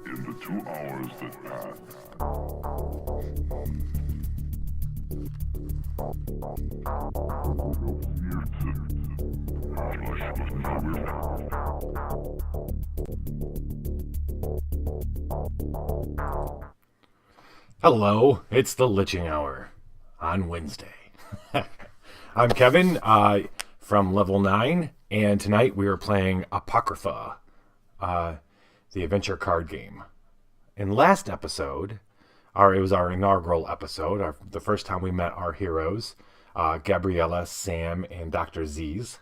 In the 2 hours that passed, Hello, it's the Liching Hour on Wednesday. I'm Kevin from Level 9, and tonight we are playing Apocrypha, the Adventure Card Game. In last episode, it was our inaugural episode, the first time we met our heroes, Gabriella, Sam, and Dr. Z's.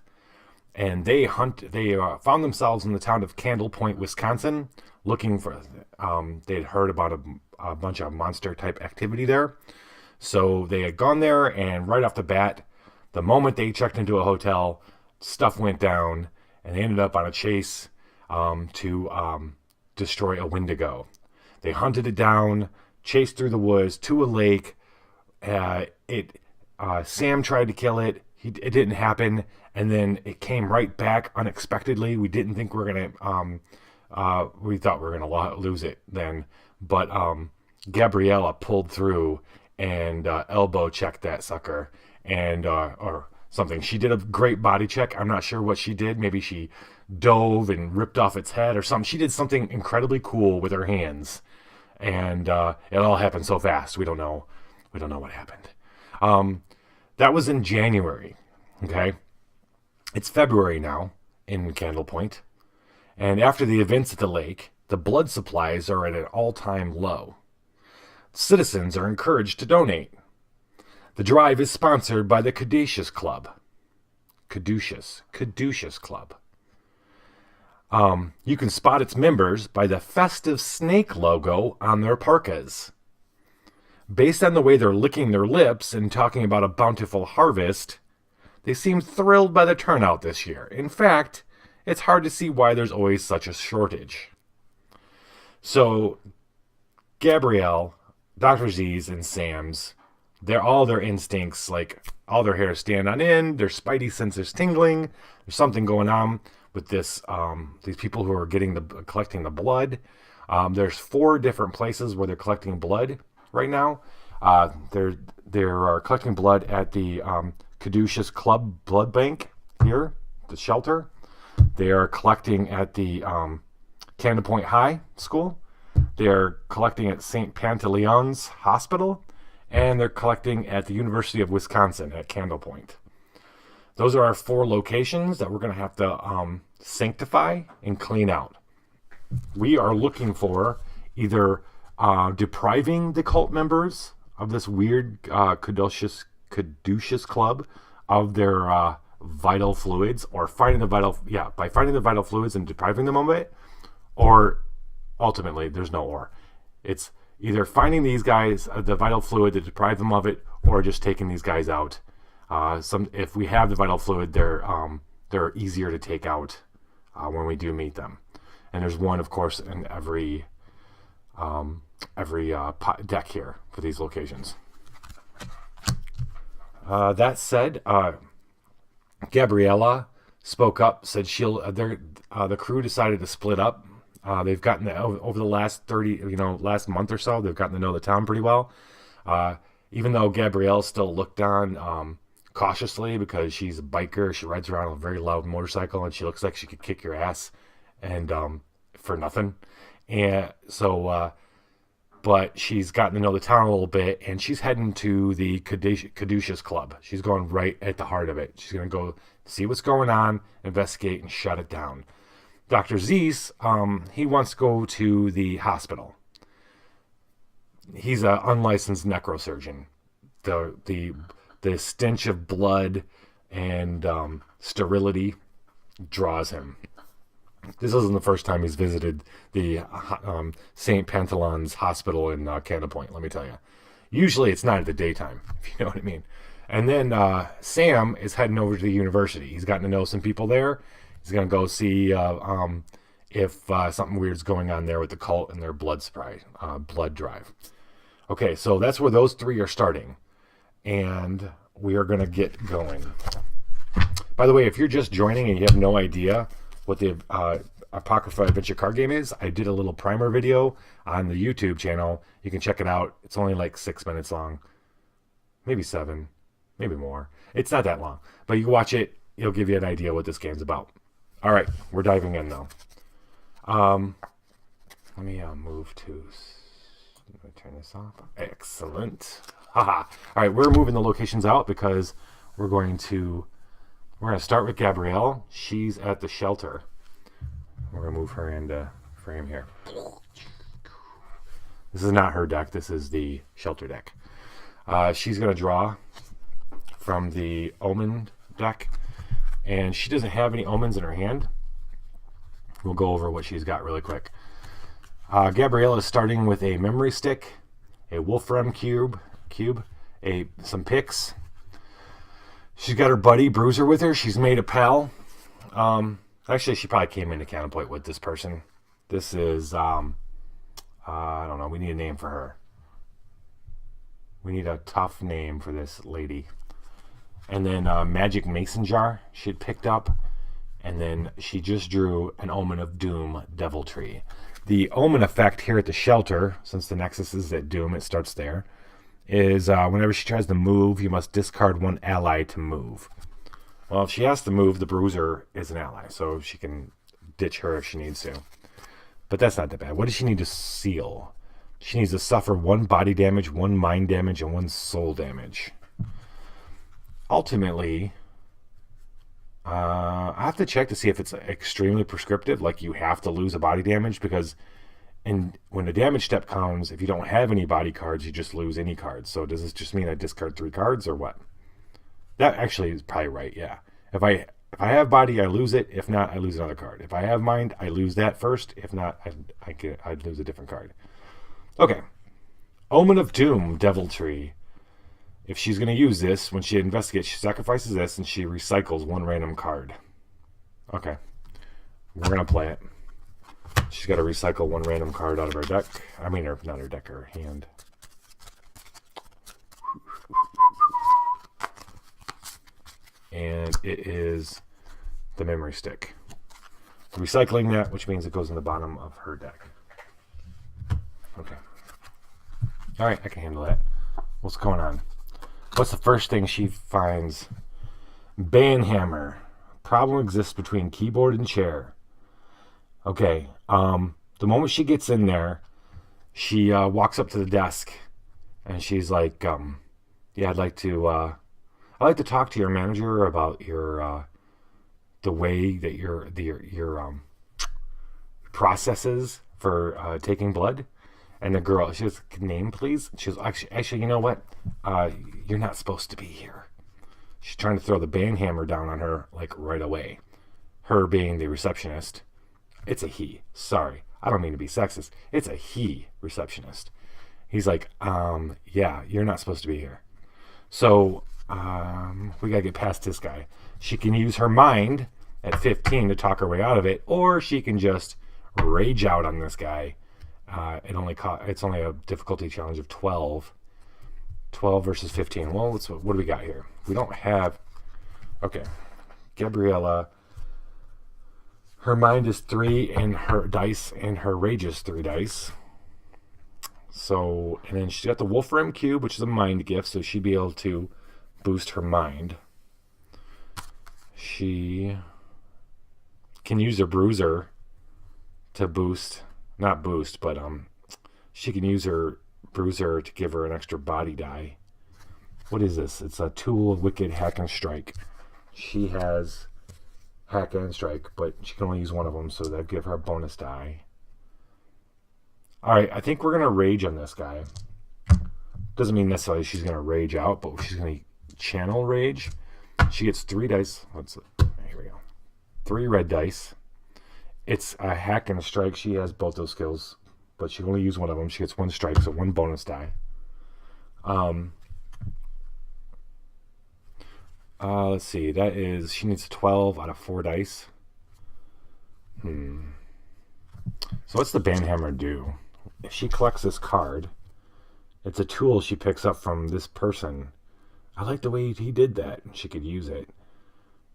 And they found themselves in the town of Candlepoint, Wisconsin, looking for. They had heard about a bunch of monster type activity there, so they had gone there. And right off the bat, the moment they checked into a hotel, stuff went down, and they ended up on a chase to destroy a Wendigo. They hunted it down, chased through the woods to a lake. Sam tried to kill it. It didn't happen. And then it came right back unexpectedly. We didn't think we were going to, we thought we were going to lose it then. But Gabriella pulled through and elbow checked that sucker and or something. She did a great body check. I'm not sure what she did. Maybe she dove and ripped off its head or something. She did something incredibly cool with her hands. And it all happened so fast. We don't know what happened. That was in January. Okay. It's February now in Candlepoint, and after the events at the lake, the blood supplies are at an all-time low. Citizens are encouraged to donate. The drive is sponsored by the Caduceus Club. Caduceus Club. You can spot its members by the festive snake logo on their parkas. Based on the way they're licking their lips and talking about a bountiful harvest, they seem thrilled by the turnout this year. In fact, it's hard to see why there's always such a shortage. So, Gabrielle, Dr. Z's, and Sam's, all their instincts, like all their hairs stand on end, their spidey senses tingling. There's something going on with these people who are collecting the blood. There's 4 different places where they're collecting blood right now. They're collecting blood at the Caduceus Club Blood Bank here, the shelter. They are collecting at the Candlepoint High School. They're collecting at St. Pantaleon's Hospital. And they're collecting at the University of Wisconsin at Candlepoint. Those are our 4 locations that we're going to have to sanctify and clean out. We are looking for either depriving the cult members of this weird Caduceus Club of their vital fluids, or finding the vital fluids and depriving them of it, or ultimately there's no or. It's either finding these guys the vital fluid to deprive them of it, or just taking these guys out. If we have the vital fluid, they're easier to take out when we do meet them. And there's one, of course, in every deck here for these locations. That said, Gabriella spoke up, said the crew decided to split up. They've gotten over the last last month or so, they've gotten to know the town pretty well. Even though Gabrielle still looked on cautiously because she's a biker, she rides around on a very loud motorcycle, and she looks like she could kick your ass and for nothing. And so, but she's gotten to know the town a little bit, and she's heading to the Caduceus Club. She's going right at the heart of it. She's going to go see what's going on, investigate, and shut it down. Dr. Zeus, he wants to go to the hospital. He's an unlicensed necrosurgeon. The stench of blood and sterility draws him. This isn't the first time he's visited the St. Pantaleon's Hospital in Candlepoint, let me tell you. Usually it's not at the daytime, if you know what I mean. And then Sam is heading over to the university. He's gotten to know some people there. He's going to go see if something weird's going on there with the cult and their blood drive. Okay, so that's where those 3 are starting. And we are going to get going. By the way, if you're just joining and you have no idea what the Apocrypha Adventure Card Game is. I did a little primer video on the YouTube channel. You can check it out. It's only like 6 minutes long. Maybe 7. Maybe more. It's not that long. But you can watch it. It'll give you an idea what this game's about. All right. We're diving in, though. Let me move to... Let me turn this off. Excellent. Haha. All right. We're moving the locations out because we're going to start with Gabrielle. She's at the shelter. We're going to move her into frame here. This is not her deck. This is the shelter deck. She's going to draw from the Omen deck. And she doesn't have any Omens in her hand. We'll go over what she's got really quick. Gabriella is starting with a memory stick, a Wolfram cube, some picks. She's got her buddy Bruiser with her. She's made a pal. Actually, she probably came into Candlepoint with this person. This is, I don't know. We need a name for her. We need a tough name for this lady. And then Magic Mason Jar she had picked up. And then she just drew an Omen of Doom Deviltry. The Omen effect here at the shelter, since the Nexus is at Doom, it starts there, is whenever she tries to move, you must discard one ally to move. Well, if she has to move, the Bruiser is an ally, so she can ditch her if she needs to. But that's not that bad. What does she need to seal? She needs to suffer 1 body damage, 1 mind damage, and 1 soul damage. Ultimately, I have to check to see if it's extremely prescriptive, like you have to lose a body damage, because when the damage step comes, if you don't have any body cards, you just lose any cards. So does this just mean I discard 3 cards or what? That actually is probably right, yeah. If I have body, I lose it. If not, I lose another card. If I have mind, I lose that first. If not, I'd lose a different card. Okay. Omen of Doom, Deviltry. If she's going to use this, when she investigates, she sacrifices this and she recycles 1 random card. Okay. We're going to play it. She's got to recycle 1 random card out of her deck. I mean, not her deck, her hand. And it is the memory stick. Recycling that, which means it goes in the bottom of her deck. Okay. All right, I can handle that. What's going on? What's the first thing she finds? Banhammer. Problem exists between keyboard and chair. Okay. The moment she gets in there, she walks up to the desk, and she's like, "Yeah, I'd like to talk to your manager about your the way that your processes for taking blood." And the girl, she goes, "Name, please." She goes, actually, you know what? You're not supposed to be here. She's trying to throw the banhammer down on her, like, right away. Her being the receptionist. It's a he. Sorry. I don't mean to be sexist. It's a he receptionist. He's like, yeah, you're not supposed to be here. So, we gotta get past this guy. She can use her mind at 15 to talk her way out of it, or she can just rage out on this guy. It's only a difficulty challenge of 12. 12 versus 15. Well, what do we got here? We don't have... Okay. Gabriella. Her mind is 3 and her dice, and her rage is 3 dice. So, and then she's got the Wolfram Cube, which is a mind gift, so she'd be able to boost her mind. She can use her Bruiser to boost... Not boost, but she can use her Bruiser to give her an extra body die. What is this? It's a Tool of Wicked Hack and Strike. She has Hack and Strike, but she can only use one of them, so that'll give her a bonus die. Alright, I think we're going to rage on this guy. Doesn't mean necessarily she's going to rage out, but she's going to channel rage. She gets 3 dice. Here we go. 3 red dice. It's a hack and a strike. She has both those skills, but she can only use one of them. She gets 1 strike, so 1 bonus die. Let's see. That is, she needs 12 out of 4 dice. So what's the banhammer do? If she collects this card, it's a tool she picks up from this person. I like the way he did that. She could use it.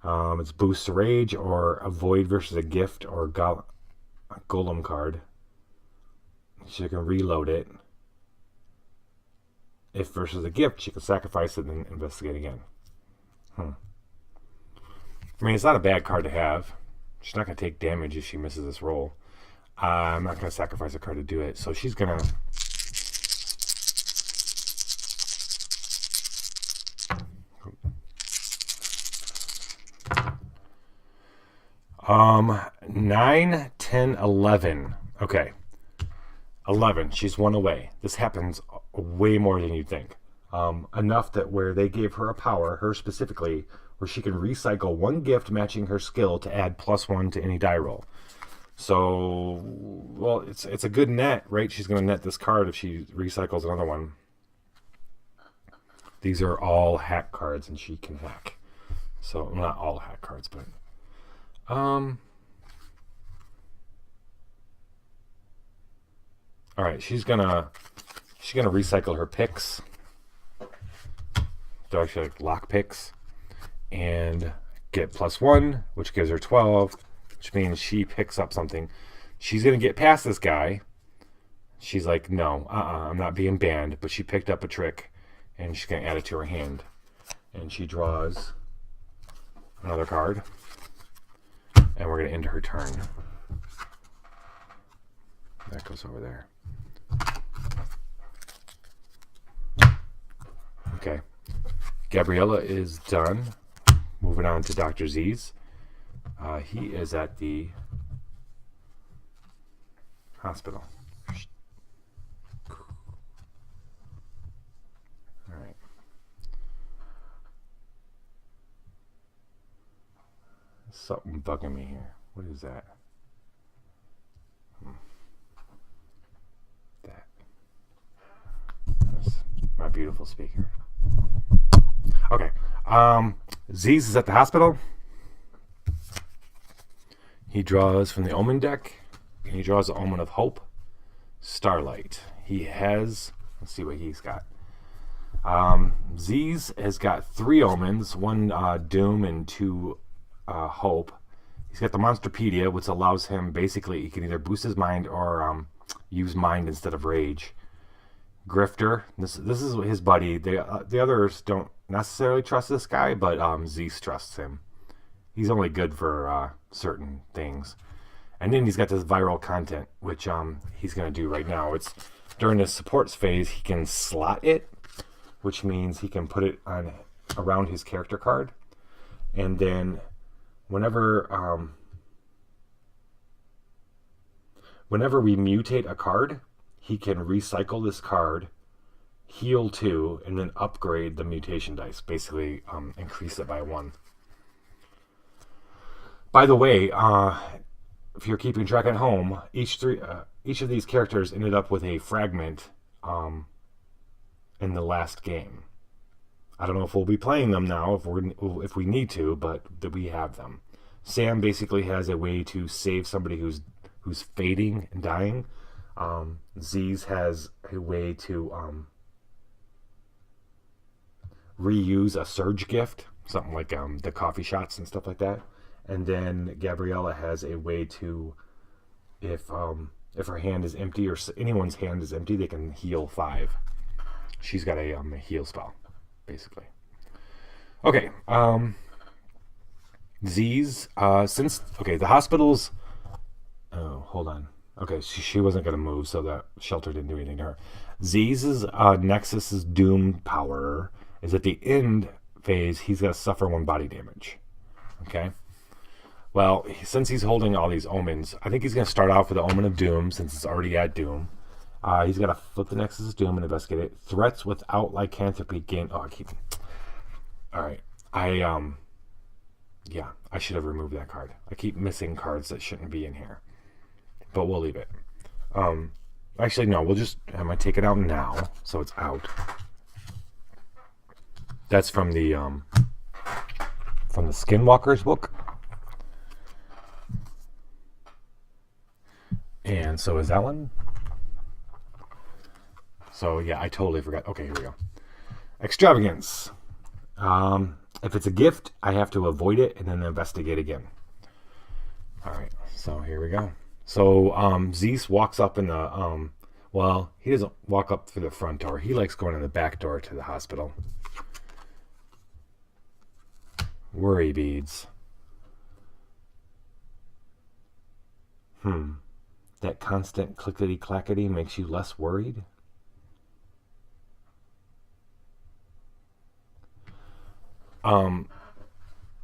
It's boost rage or avoid versus a gift or golem card. She can reload it. If versus a gift, she can sacrifice it and investigate again. I mean, it's not a bad card to have. She's not going to take damage if she misses this roll. I'm not going to sacrifice a card to do it. So she's going to... 9, 10, 11. Okay. 11. She's one away. This happens way more than you'd think. Enough that where they gave her a power, her specifically, where she can recycle one gift matching her skill to add +1 to any die roll. So, well, it's a good net, right? She's going to net this card if she recycles another one. These are all hack cards, and she can hack. So, not all hack cards, but... all right, she's gonna recycle her picks. They're actually like lock picks, and get +1, which gives her 12, which means she picks up something. She's gonna get past this guy. She's like, no, I'm not being banned. But she picked up a trick, and she's gonna add it to her hand, and she draws another card. And we're going to end her turn. That goes over there. Okay. Gabriella is done. Moving on to Dr. Z's. He is at the hospital. All right. Something bugging me here. What is that? That's my beautiful speaker. Okay. Z's is at the hospital. He draws from the Omen deck. And he draws the Omen of Hope. Starlight. He has... Let's see what he's got. Z's has got 3 Omens. 1 Doom and 2... Hope. He's got the Monsterpedia, which allows him basically he can either boost his mind or use mind instead of rage. Grifter, this is his buddy. The others don't necessarily trust this guy, but Zeus trusts him. He's only good for certain things. And then he's got this viral content, which he's going to do right now. It's during this supports phase, he can slot it, which means he can put it on around his character card, and then whenever we mutate a card, he can recycle this card, heal 2, and then upgrade the mutation dice. Basically, increase it by 1. By the way, if you're keeping track at home, each of these characters ended up with a fragment in the last game. I don't know if we'll be playing them now, if we need to, but we have them. Sam basically has a way to save somebody who's fading and dying. Z's has a way to reuse a surge gift, something like the coffee shots and stuff like that. And then Gabriella has a way to, if her hand is empty or anyone's hand is empty, they can heal 5. She's got a heal spell, basically. Okay, Z's, the hospital's, oh, hold on. Okay, she wasn't going to move, so that shelter didn't do anything to her. Z's Nexus's Doom power is at the end phase, he's going to suffer 1 body damage. Okay? Well, since he's holding all these omens, I think he's going to start off with the Omen of Doom, since it's already at Doom. He's got to flip the Nexus's Doom and investigate it. Threats without lycanthropy gain... Oh, I keep... Alright. I should have removed that card. I keep missing cards that shouldn't be in here. But we'll leave it. Actually, no. We'll just... I'm going to take it out now, so it's out. That's from the Skinwalker's book. And so is that one. So, yeah, I totally forgot. Okay, here we go. Extravagance. If it's a gift, I have to avoid it and then investigate again. All right, so here we go. So Zeus walks up in the well, he doesn't walk up through the front door. He likes going in the back door to the hospital. Worry beads. That constant clickety-clackety makes you less worried?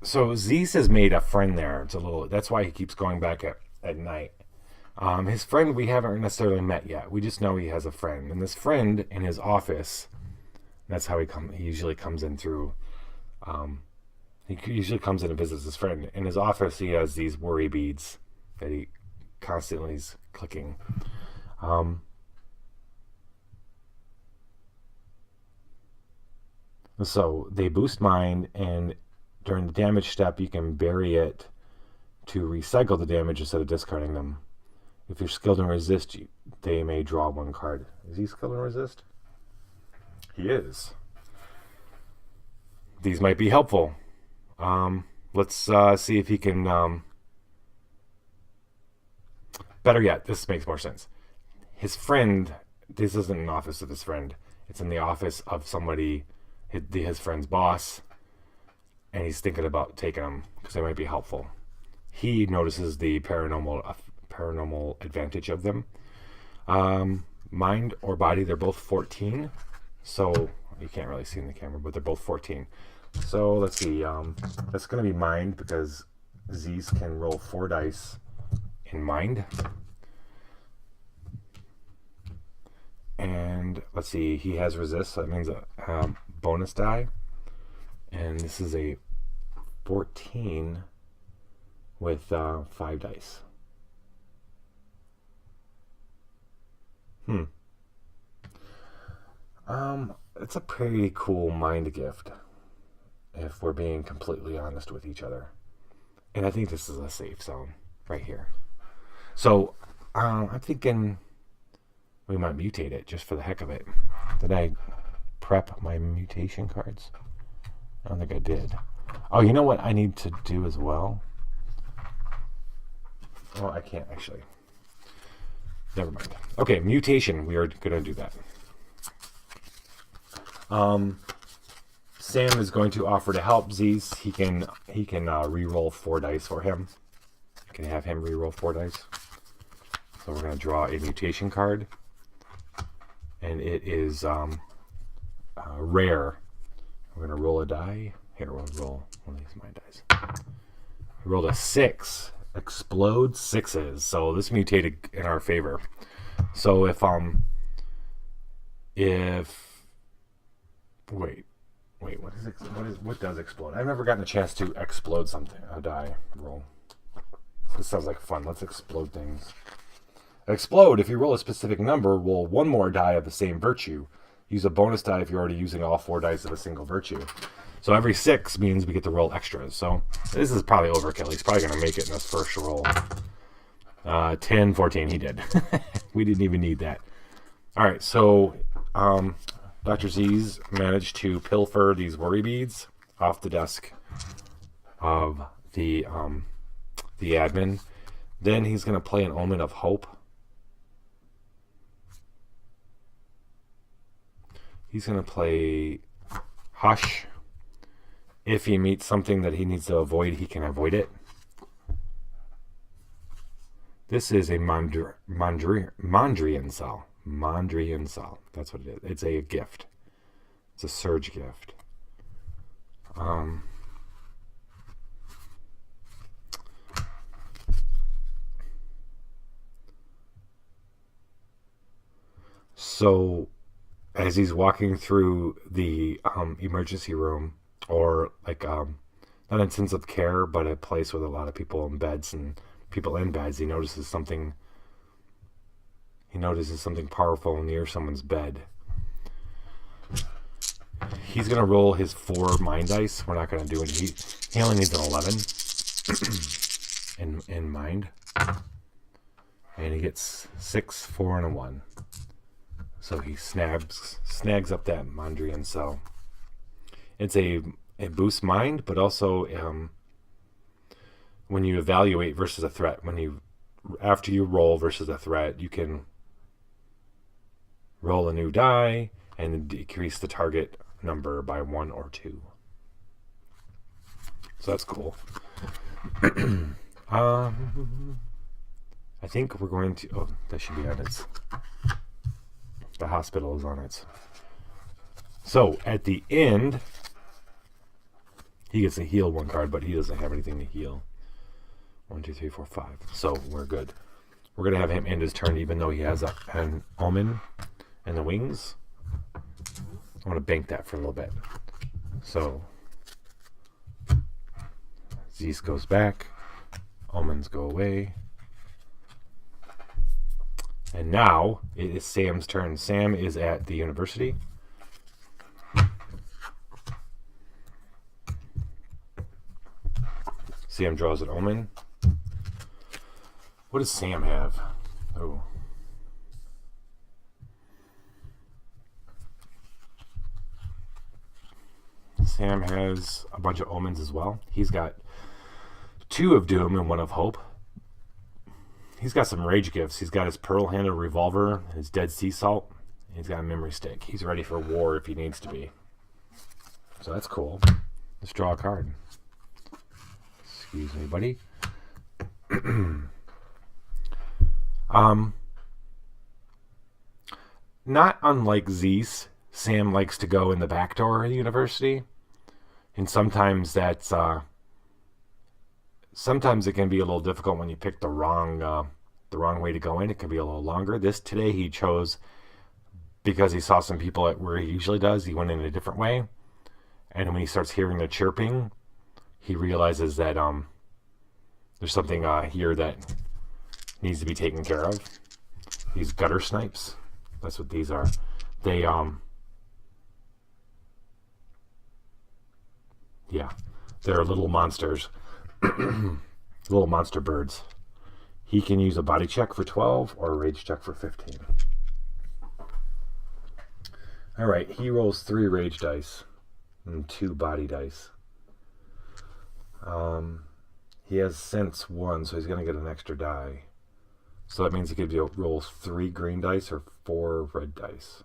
So Zeus has made a friend there. That's why he keeps going back at night. His friend we haven't necessarily met yet. We just know he has a friend. And this friend in his office, that's how he usually comes in through. He usually comes in and visits his friend. In his office, he has these worry beads that he constantly is clicking. So they boost mind, and during the damage step, you can bury it to recycle the damage instead of discarding them. If you're skilled in resist, they may draw one card. Is he skilled in resist? He is. These might be helpful. Let's see if he can... Better yet, this makes more sense. His friend, this isn't an office of his friend. It's in the office of somebody, his friend's boss, and he's thinking about taking them because they might be helpful. He notices the paranormal advantage of them. Mind or body, they're both 14. So you can't really see in the camera, but they're both 14. So let's see. That's going to be mind because Z's can roll 4 dice in mind. And let's see, he has resist, so that means a bonus die. And this is a 14 with 5 dice. It's a pretty cool mind gift, if we're being completely honest with each other. And I think this is a safe zone right here. So I'm thinking we might mutate it just for the heck of it. Did I prep my mutation cards? I don't think I did. Oh, you know what I need to do as well? Oh, I can't actually. Never mind. Okay, mutation. We are going to do that. Sam is going to offer to help Z's. He can re-roll 4 dice for him. Can have him re-roll 4 dice. So we're going to draw a mutation card. And it is rare. We're going to roll a die. Here, we'll roll one of these my dice. We rolled a 6. Explode 6s. So this mutated in our favor. So what does explode? I've never gotten a chance to explode something. A die roll. This sounds like fun. Let's explode things. Explode. If you roll a specific number, roll 1 more die of the same virtue. Use a bonus die if you're already using all 4 dice of a single virtue. So every 6 means we get to roll extras. So this is probably overkill. He's probably going to make it in his first roll. 10, 14, he did. We didn't even need that. All right, so Dr. Z's managed to pilfer these worry beads off the desk of the admin. Then he's going to play an Omen of Hope. He's going to play Hush. If he meets something that he needs to avoid, he can avoid it. This is a Mondrian cell. Mondrian cell. That's what it is. It's a gift. It's a surge gift. So as he's walking through the emergency room, or like not an intensive care, but a place with a lot of people in beds, he notices something powerful near someone's bed. He's going to roll his 4 mind dice. We're not going to do it. He only needs an 11 in mind. And he gets 6, 4, and a 1. So he snags up that Mondrian cell. It's a boosts mind, but also when you evaluate versus a threat, when you after you roll versus a threat, you can roll a new die and decrease the target number by 1 or 2. So that's cool. I think we're going to... Oh, that should be on its... The hospital is on its... So, at the end, he gets to heal 1 card, but he doesn't have anything to heal. 1, 2, 3, 4, 5. So, we're good. We're going to have him end his turn, even though he has an omen in the wings. I want to bank that for a little bit. So, Zeus goes back. Omens go away. And now, it is Sam's turn. Sam is at the university. Sam draws an omen. What does Sam have? Oh. Sam has a bunch of omens as well. He's got 2 of Doom and 1 of Hope. He's got some rage gifts. He's got his pearl-handled revolver, his dead sea salt. He's got a memory stick. He's ready for war if he needs to be. So that's cool. Let's draw a card. Excuse me, buddy. Not unlike Zeus, Sam likes to go in the back door of the university. And sometimes that's... sometimes it can be a little difficult when you pick the wrong way to go in. It can be a little longer. Today he chose, because he saw some people at where he usually does, he went in a different way. And when he starts hearing the chirping, he realizes that there's something here that needs to be taken care of. These gutter snipes. That's what these are. They yeah, they're little monsters. Little monster birds. He can use a body check for 12 or a rage check for 15. Alright, he rolls 3 rage dice and 2 body dice. He has sense 1, so he's going to get an extra die. So that means he could roll 3 green dice or 4 red dice.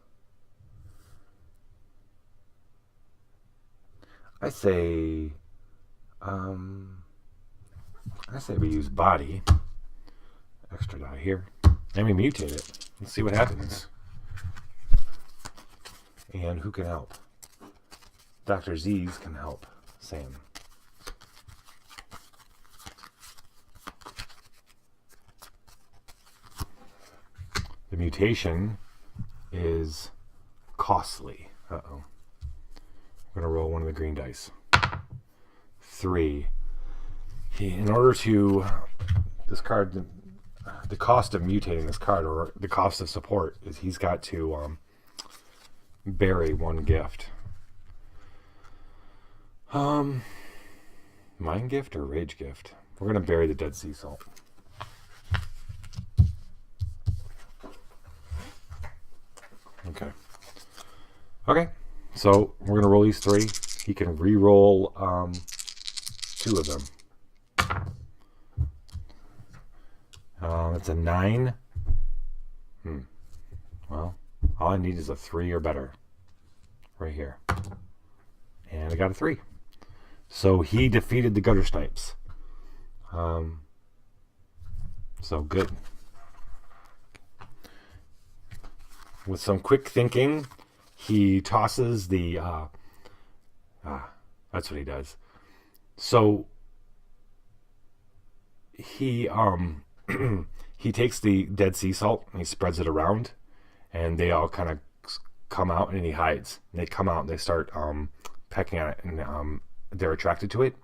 I say we use body. Extra die here. And we mutate it. Let's see what happens. And who can help? Dr. Z's can help Sam. The mutation is costly. Uh-oh. I'm going to roll 1 of the green dice. 3. In order to discard the cost of mutating this card, or the cost of support, is he's got to bury 1 gift. Mind gift or rage gift? We're going to bury the dead sea salt. Okay, so we're going to roll these 3. He can re-roll 2 of them. It's a 9. Well, all I need is a 3 or better. Right here. And I got a 3. So he defeated the gutter snipes. So good. With some quick thinking, he tosses the... that's what he does. So he he takes the dead sea salt and he spreads it around, and they all kind of come out, and he hides. And they come out and they start pecking at it, and they're attracted to it.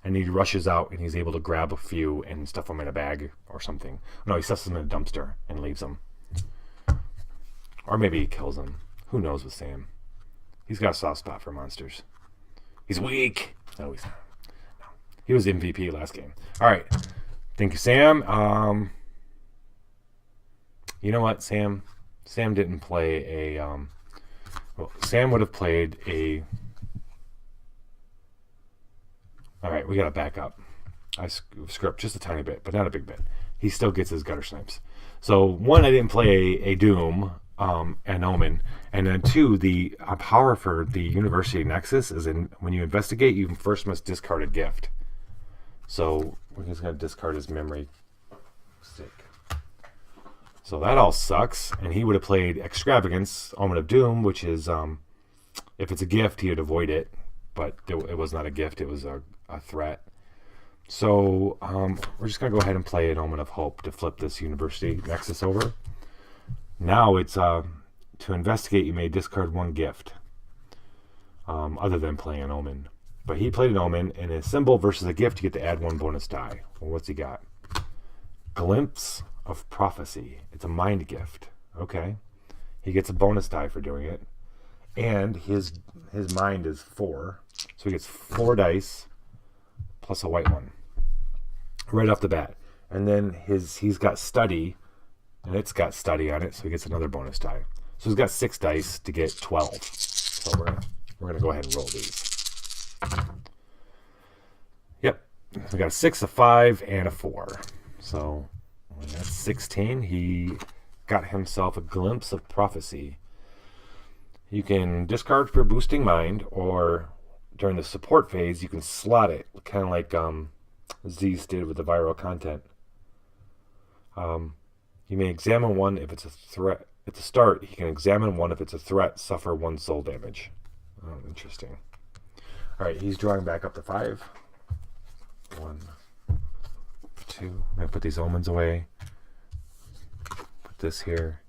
And he rushes out and he's able to grab a few and stuff them in a bag or something. No, he stuffs them in a dumpster and leaves them. Or maybe he kills them. Who knows with Sam? He's got a soft spot for monsters. He's weak. No, he's not. No. He was MVP last game. All right. Thank you, Sam. You know what, Sam? Sam didn't play a... well, Sam would have played a... All right, we got to back up. I screw up just a tiny bit, but not a big bit. he still gets his gutter snipes. So one, I didn't play a Doom, an Omen, and then two, the power for the University Nexus is in when you investigate, you first must discard a gift. So we're just gonna discard his memory stick. So that all sucks, and he would have played Extravagance, Omen of Doom, which is if it's a gift, he would avoid it, but it was not a gift; it was a threat. So we're just going to go ahead and play an Omen of Hope to flip this University Nexus over. Now it's to investigate, you may discard one gift other than playing an Omen. But he played an Omen, and a symbol versus a gift, you get to add one bonus die. Well, what's he got? Glimpse of Prophecy. It's a mind gift. Okay. He gets a bonus die for doing it. And his mind is 4. So he gets 4 dice plus a white one right off the bat. And then he's got study, and it's got study on it, so he gets another bonus die. So he's got 6 dice to get 12. So we're gonna go ahead and roll these. Yep, we got a 6, a 5, and a 4. So that's 16. He got himself a Glimpse of Prophecy. You can discard for boosting mind, or during the support phase, you can slot it, kind of like Z's did with the viral content. You may examine one if it's a threat. At the start, you can examine one if it's a threat, suffer 1 soul damage. Oh, interesting. All right, he's drawing back up to 5. 1, 2. I'm going to put these omens away. Put this here.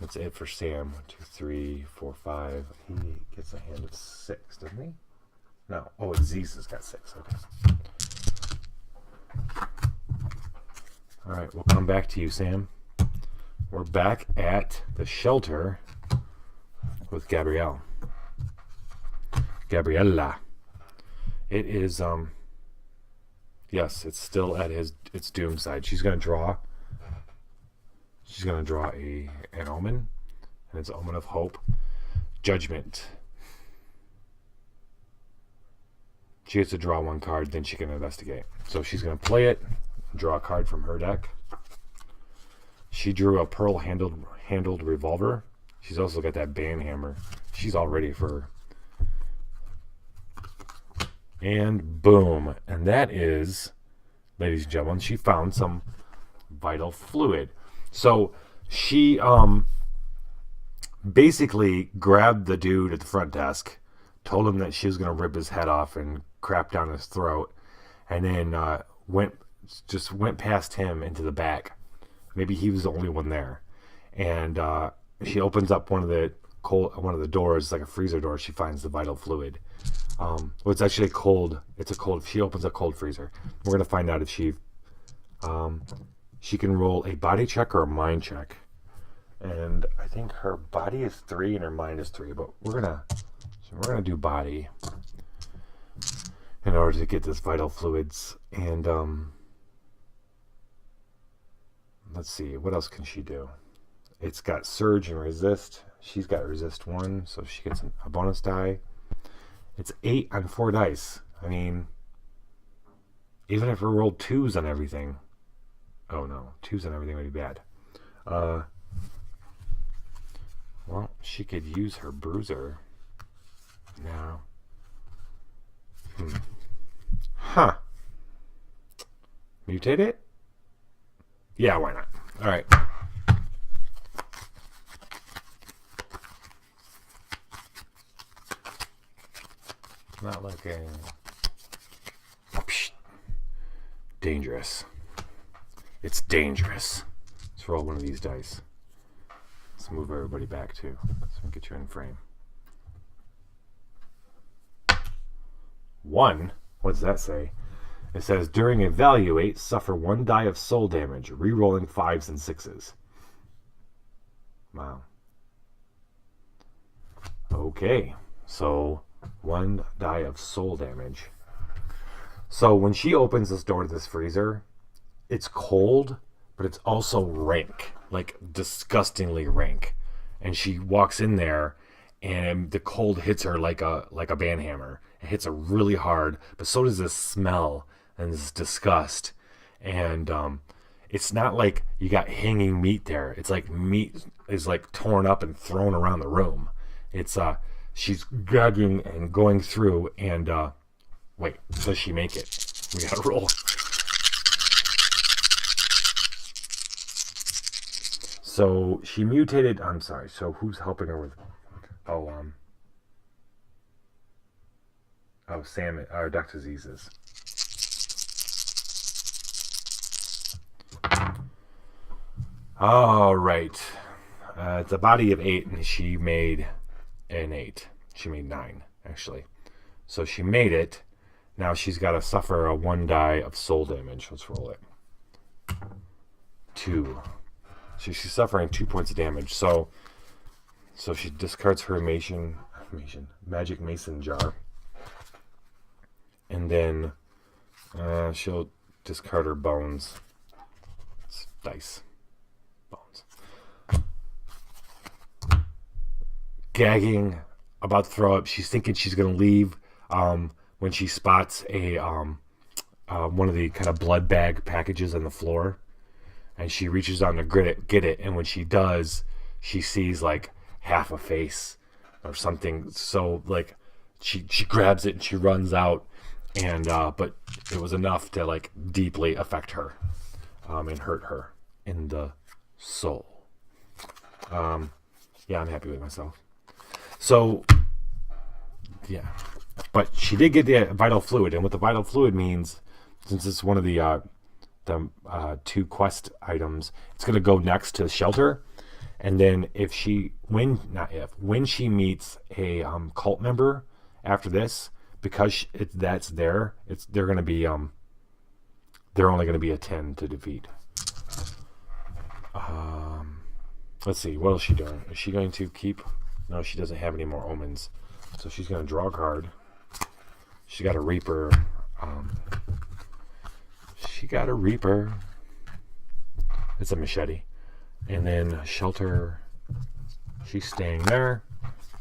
That's it for Sam. 1, 2, 3, 4, 5. He gets a hand of 6, doesn't he? No. Oh, it's Z's has got 6. Okay. All right, we'll come back to you, Sam. We're back at the shelter with Gabriella. It is, yes, it's still at its doom side. She's gonna draw an omen, and it's Omen of Hope. Judgment. She has to draw 1 card, then she can investigate. So she's gonna play it, draw a card from her deck. She drew a pearl handled revolver. She's also got that band hammer. She's all ready for. And boom. And that is, ladies and gentlemen, she found some vital fluid. So she basically grabbed the dude at the front desk, told him that she was going to rip his head off and crap down his throat, and then went past him into the back. Maybe he was the only one there. And she opens up one of the doors, like a freezer door. She finds the vital fluid. Well, it's actually a cold. It's a cold. She opens a cold freezer. We're gonna find out if she can roll a body check or a mind check. And I think her body is 3 and her mind is 3. But we're gonna do body in order to get this vital fluids. And let's see, what else can she do? It's got surge and resist. She's got resist 1, so she gets a bonus die. It's 8 on 4 dice. I mean, even if we rolled 2s on everything. Oh no, 2s on everything would be bad. Well, she could use her bruiser. Now. Huh. Mutate it? Yeah, why not? All right. Not looking. Dangerous. It's dangerous. Let's roll one of these dice. Let's move everybody back too. So we get you in frame. 1. What does that say? It says, during evaluate, suffer 1 die of soul damage, re-rolling 5s and 6s. Wow. Okay. So 1 die of soul damage. So when she opens this door to this freezer, it's cold, but it's also rank, like disgustingly rank. And she walks in there, and the cold hits her like a band hammer. It hits her really hard, but so does this smell and this disgust. And it's not like you got hanging meat there. It's like meat is like torn up and thrown around the room. It's she's gagging and going through, and wait, does she make it? We gotta roll. So she mutated. I'm sorry. So who's helping her with? Sam or Dr. Z's. All right. It's a body of 8, and she made an 8. She made 9, actually. So she made it. Now she's got to suffer a 1 die of soul damage. Let's roll it. 2. So she's suffering 2 points of damage. So she discards her magic mason jar. And then she'll discard her bones. It's dice. Bones. Gagging, about to throw up. She's thinking she's going to leave when she spots a one of the kind of blood bag packages on the floor. And she reaches down to get it. And when she does, she sees like half a face or something. So like she grabs it and she runs out. And but it was enough to like deeply affect her and hurt her in the soul. Yeah, I'm happy with myself. So yeah, but she did get the vital fluid, and what the vital fluid means, since it's one of the 2 quest items, it's going to go next to the shelter. And then when she meets a cult member after this, because that's there, they're going to be they're only going to be a 10 to defeat. Let's see, what is she doing? Is she going to keep? No, she doesn't have any more omens, so she's going to draw a card. She got a Reaper. It's a machete. And then shelter. She's staying there.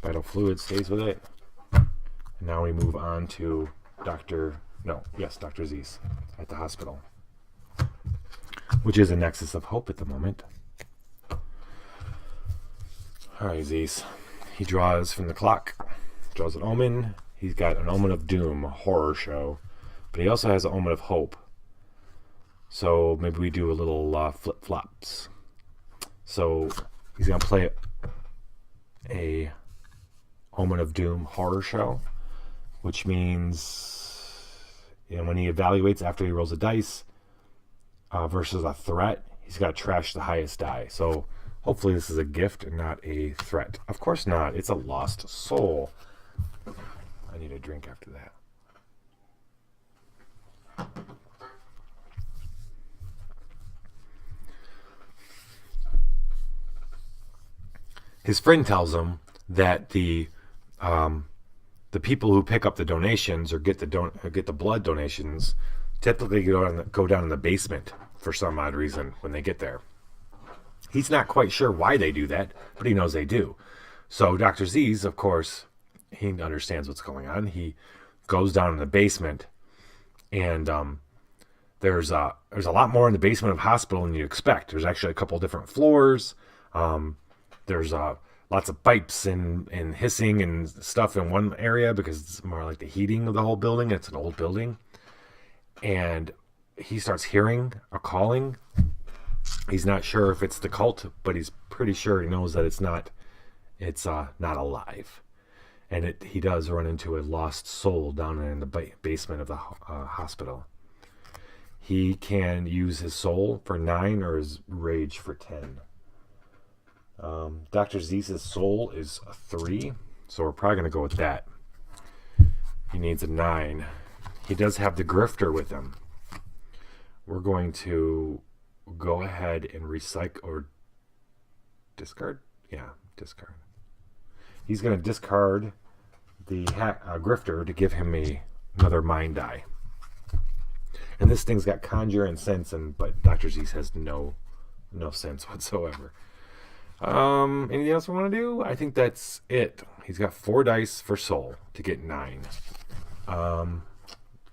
Vital fluid stays with it. And now we move on to Dr. Z's at the hospital, which is a nexus of hope at the moment. Alright, Z's. He draws from the clock. Draws an omen. He's got an omen of doom, a horror show. But he also has an omen of hope. So maybe we do a little flip-flops. So he's going to play a omen of doom horror show, which means when he evaluates after he rolls a dice versus a threat, he's got to trash the highest die. So hopefully this is a gift and not a threat. Of course not. It's a lost soul. I need a drink after that. His friend tells him that the people who pick up the donations or get the blood donations typically go down in the basement for some odd reason when they get there. He's not quite sure why they do that, but he knows they do. So Dr. Z's, of course, he understands what's going on. He goes down in the basement, and there's a lot more in the basement of a hospital than you expect. There's actually a couple different floors. There's lots of pipes and hissing and stuff in one area because it's more like the heating of the whole building. It's an old building. And he starts hearing a calling. He's not sure if it's the cult, but he's pretty sure he knows that it's not alive. And he does run into a lost soul down in the basement of the hospital. He can use his soul for 9 or his rage for 10. Dr. Z's soul is a 3, so we're probably going to go with that. He needs a 9. He does have the grifter with him. We're going to go ahead and recycle or discard. Yeah, discard. He's going to discard the grifter to give him another mind die. And this thing's got conjure and sense, but Dr. Z has no sense whatsoever. Anything else we want to do? I think that's it. He's got 4 dice for soul to get 9.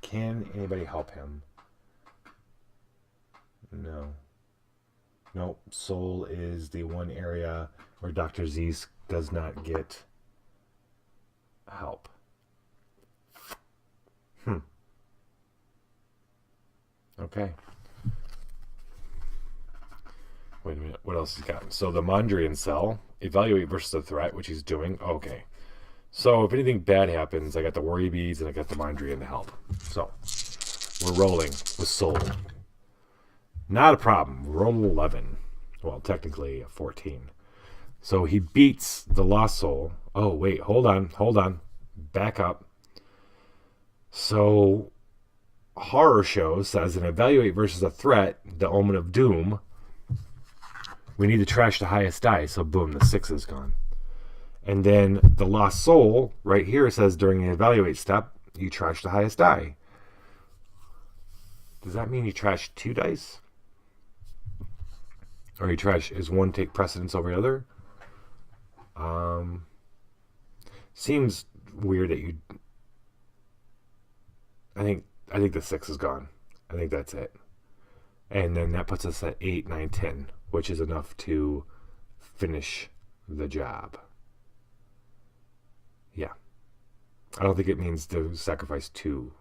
Can anybody help him? No. Nope. Soul is the one area where Dr. Zeus does not get help. Okay. Wait a minute. What else he's got? So the Mondrian cell. Evaluate versus the threat, which he's doing. Okay. So if anything bad happens, I got the worry beads and I got the Mondrian to help. So we're rolling with Soul. Not a problem. Roll 11. Well, technically a 14. So he beats the Lost Soul. Oh, wait. Hold on. Back up. So Horror Show says in Evaluate versus a threat, the Omen of Doom, we need to trash the highest die. So boom, the 6 is gone. And then the Lost Soul right here says during the Evaluate step, you trash the highest die. Does that mean you trash 2 dice? Or you trash, is one take precedence over the other? Seems weird that you... I think the 6 is gone. I think that's it. And then that puts us at 8, 9, 10, which is enough to finish the job. Yeah. I don't think it means to sacrifice 2.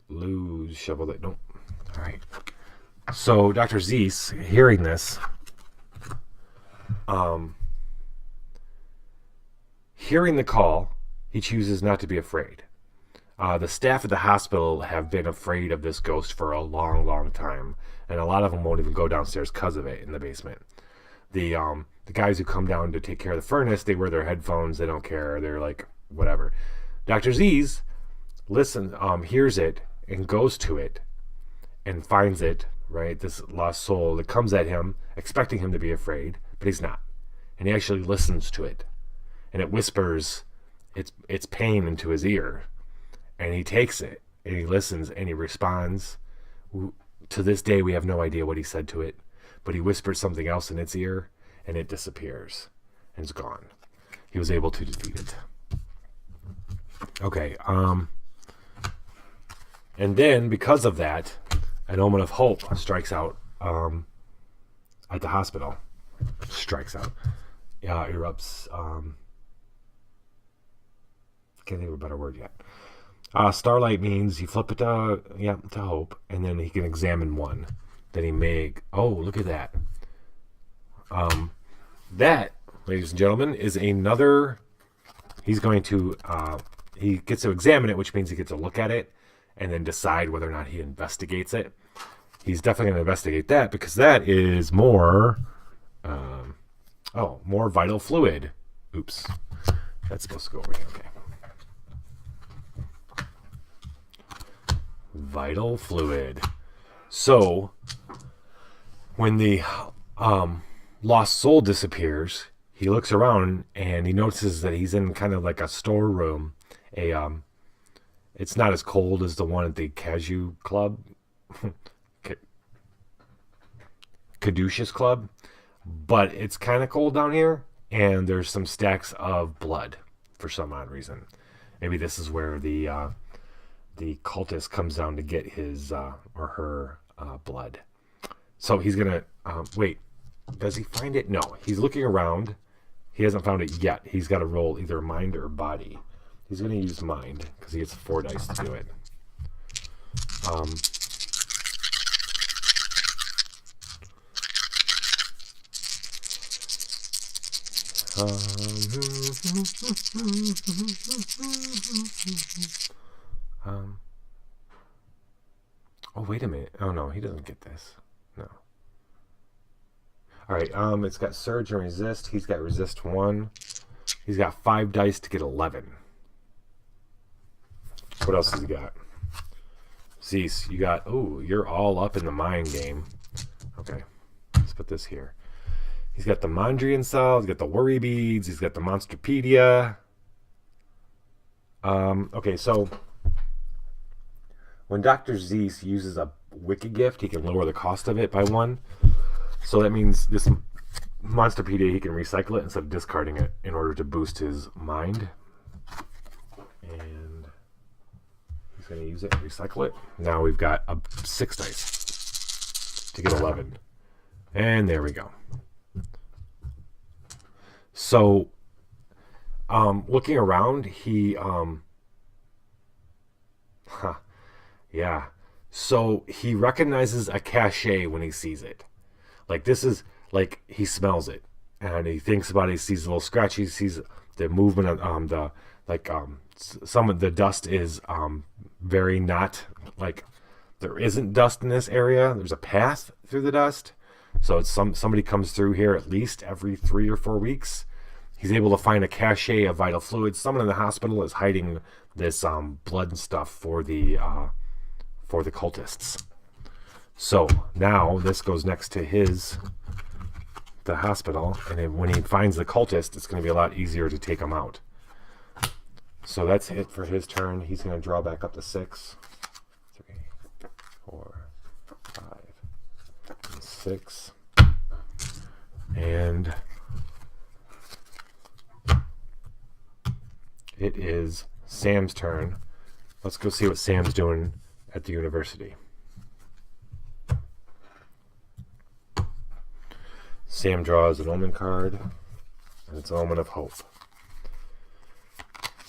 Lose, shovel that. Nope. All right. So Dr. Zeus, hearing this, hearing the call, he chooses not to be afraid. The staff at the hospital have been afraid of this ghost for a long, long time, and a lot of them won't even go downstairs because of it in the basement. The guys who come down to take care of the furnace, they wear their headphones, they don't care, they're like, whatever. Dr. Z's hears it and goes to it and finds it, right? This lost soul that comes at him, expecting him to be afraid, but he's not. And he actually listens to it, and it whispers its pain into his ear. And he takes it, and he listens, and he responds. To this day, we have no idea what he said to it, but he whispers something else in its ear, and it disappears, and it's gone. He was able to defeat it. Okay, and then, because of that, an omen of hope strikes out at the hospital. Strikes out. Erupts. Can't think of a better word yet. Starlight means you flip it to hope, and then he can examine one that he may. Oh, look at that. That, ladies and gentlemen, is another. He's going to. He gets to examine it, which means he gets to look at it and then decide whether or not he investigates it. He's definitely going to investigate that because that is more. More vital fluid. Oops, that's supposed to go over here. Okay. Vital fluid. So, when the lost soul disappears, he looks around and he notices that he's in kind of like a storeroom. It's not as cold as the one at the Cashew Club, Caduceus Club, but it's kind of cold down here. And there's some stacks of blood for some odd reason. Maybe this is where the cultist comes down to get his or her blood. So he's gonna wait. Does he find it? No. He's looking around. He hasn't found it yet. He's got to roll either mind or body. He's gonna use mind because he gets 4 dice to do it. Oh, wait a minute. Oh, no, he doesn't get this. No. All right, it's got surge and resist. He's got resist 1. He's got 5 dice to get 11. What else has he got? Zeus, you got... Oh, you're all up in the mind game. Okay, let's put this here. He's got the Mondrian cell. He's got the worry beads. He's got the Monsterpedia. Okay, so when Dr. Zeus uses a Wiki gift, he can lower the cost of it by 1. So that means this Monsterpedia, he can recycle it instead of discarding it in order to boost his mind. And he's He's going to use it and recycle it. Now we've got a 6 dice to get 11. And there we go. So, looking around, he, yeah. So he recognizes a cachet when he sees it. Like, this is, like, he smells it. And he thinks about it, he sees a little scratch, he sees the movement of, some of the dust is, very not, like, there isn't dust in this area. There's a path through the dust. So it's somebody comes through here at least every 3 or 4 weeks. He's able to find a cachet of vital fluids. Someone in the hospital is hiding this blood and stuff for the cultists. So now this goes next to the hospital, and then when he finds the cultist, it's going to be a lot easier to take him out. So that's it for his turn. He's going to draw back up to 6, 3, 4, 5, 6, and it is Sam's turn. Let's go see what Sam's doing at the university. Sam draws an omen card, and it's an omen of hope.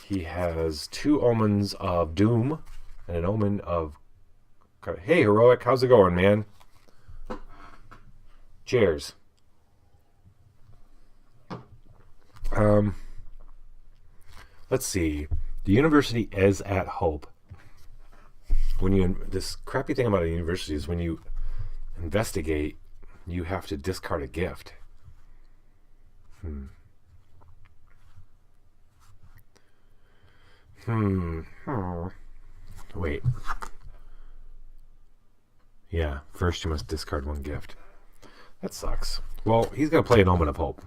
He has 2 omens of doom and an omen of... Hey, Heroic, how's it going, man? Cheers. Let's see. The university is at hope. This crappy thing about a university is when you investigate, you have to discard a gift. Wait. Yeah, first you must discard 1 gift. That sucks. Well, he's going to play an Omen of Hope.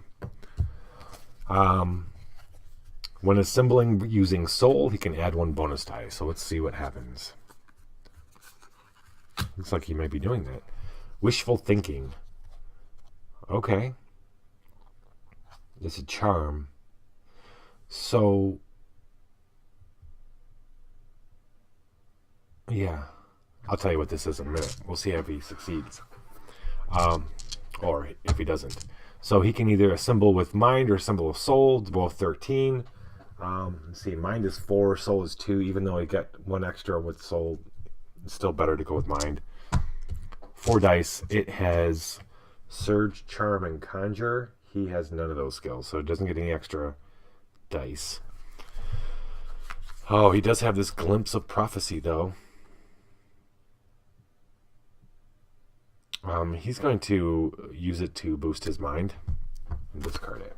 When assembling using soul, he can add 1 bonus die. So let's see what happens. Looks like he might be doing that. Wishful thinking. Okay. It's a charm. So, yeah. I'll tell you what this is in a minute. We'll see if he succeeds. Or if he doesn't. So he can either assemble with mind or assemble with soul. It's both 13. Let's see. Mind is 4. Soul is 2. Even though he got 1 extra with soul, it's still better to go with mind. 4 dice. It has Surge, Charm, and Conjure. He has none of those skills, so it doesn't get any extra dice. Oh, he does have this Glimpse of Prophecy, though. He's going to use it to boost his mind and discard it.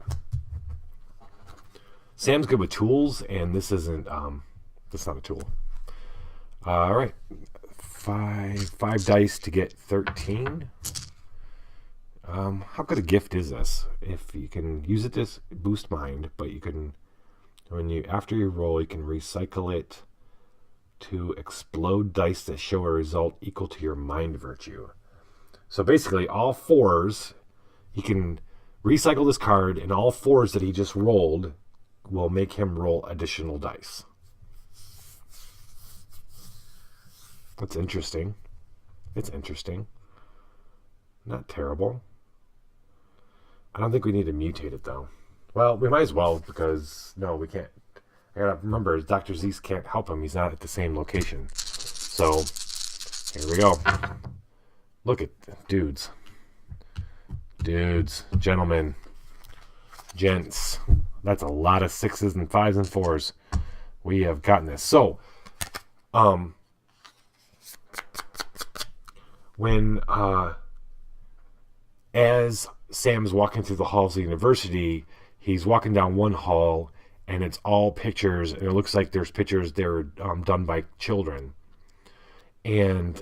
Sam's good with tools, and this isn't, that's not a tool. All right. 5 dice to get 13. How good a gift is this? If you can use it to boost mind, but you can, after you roll, you can recycle it to explode dice that show a result equal to your mind virtue. So basically, all 4s, he can recycle this card, and all 4s that he just rolled will make him roll additional dice. That's interesting. It's interesting. Not terrible. I don't think we need to mutate it, though. Well, we might as well, because, no, we can't. I gotta remember, Dr. Zeus can't help him. He's not at the same location. So, here we go. Look at dudes. Dudes, gentlemen, gents. That's a lot of 6s and 5s and 4s. We have gotten this. So, when as Sam's walking through the halls of the university, he's walking down one hall, and it's all pictures, and it looks like there's pictures that were done by children. And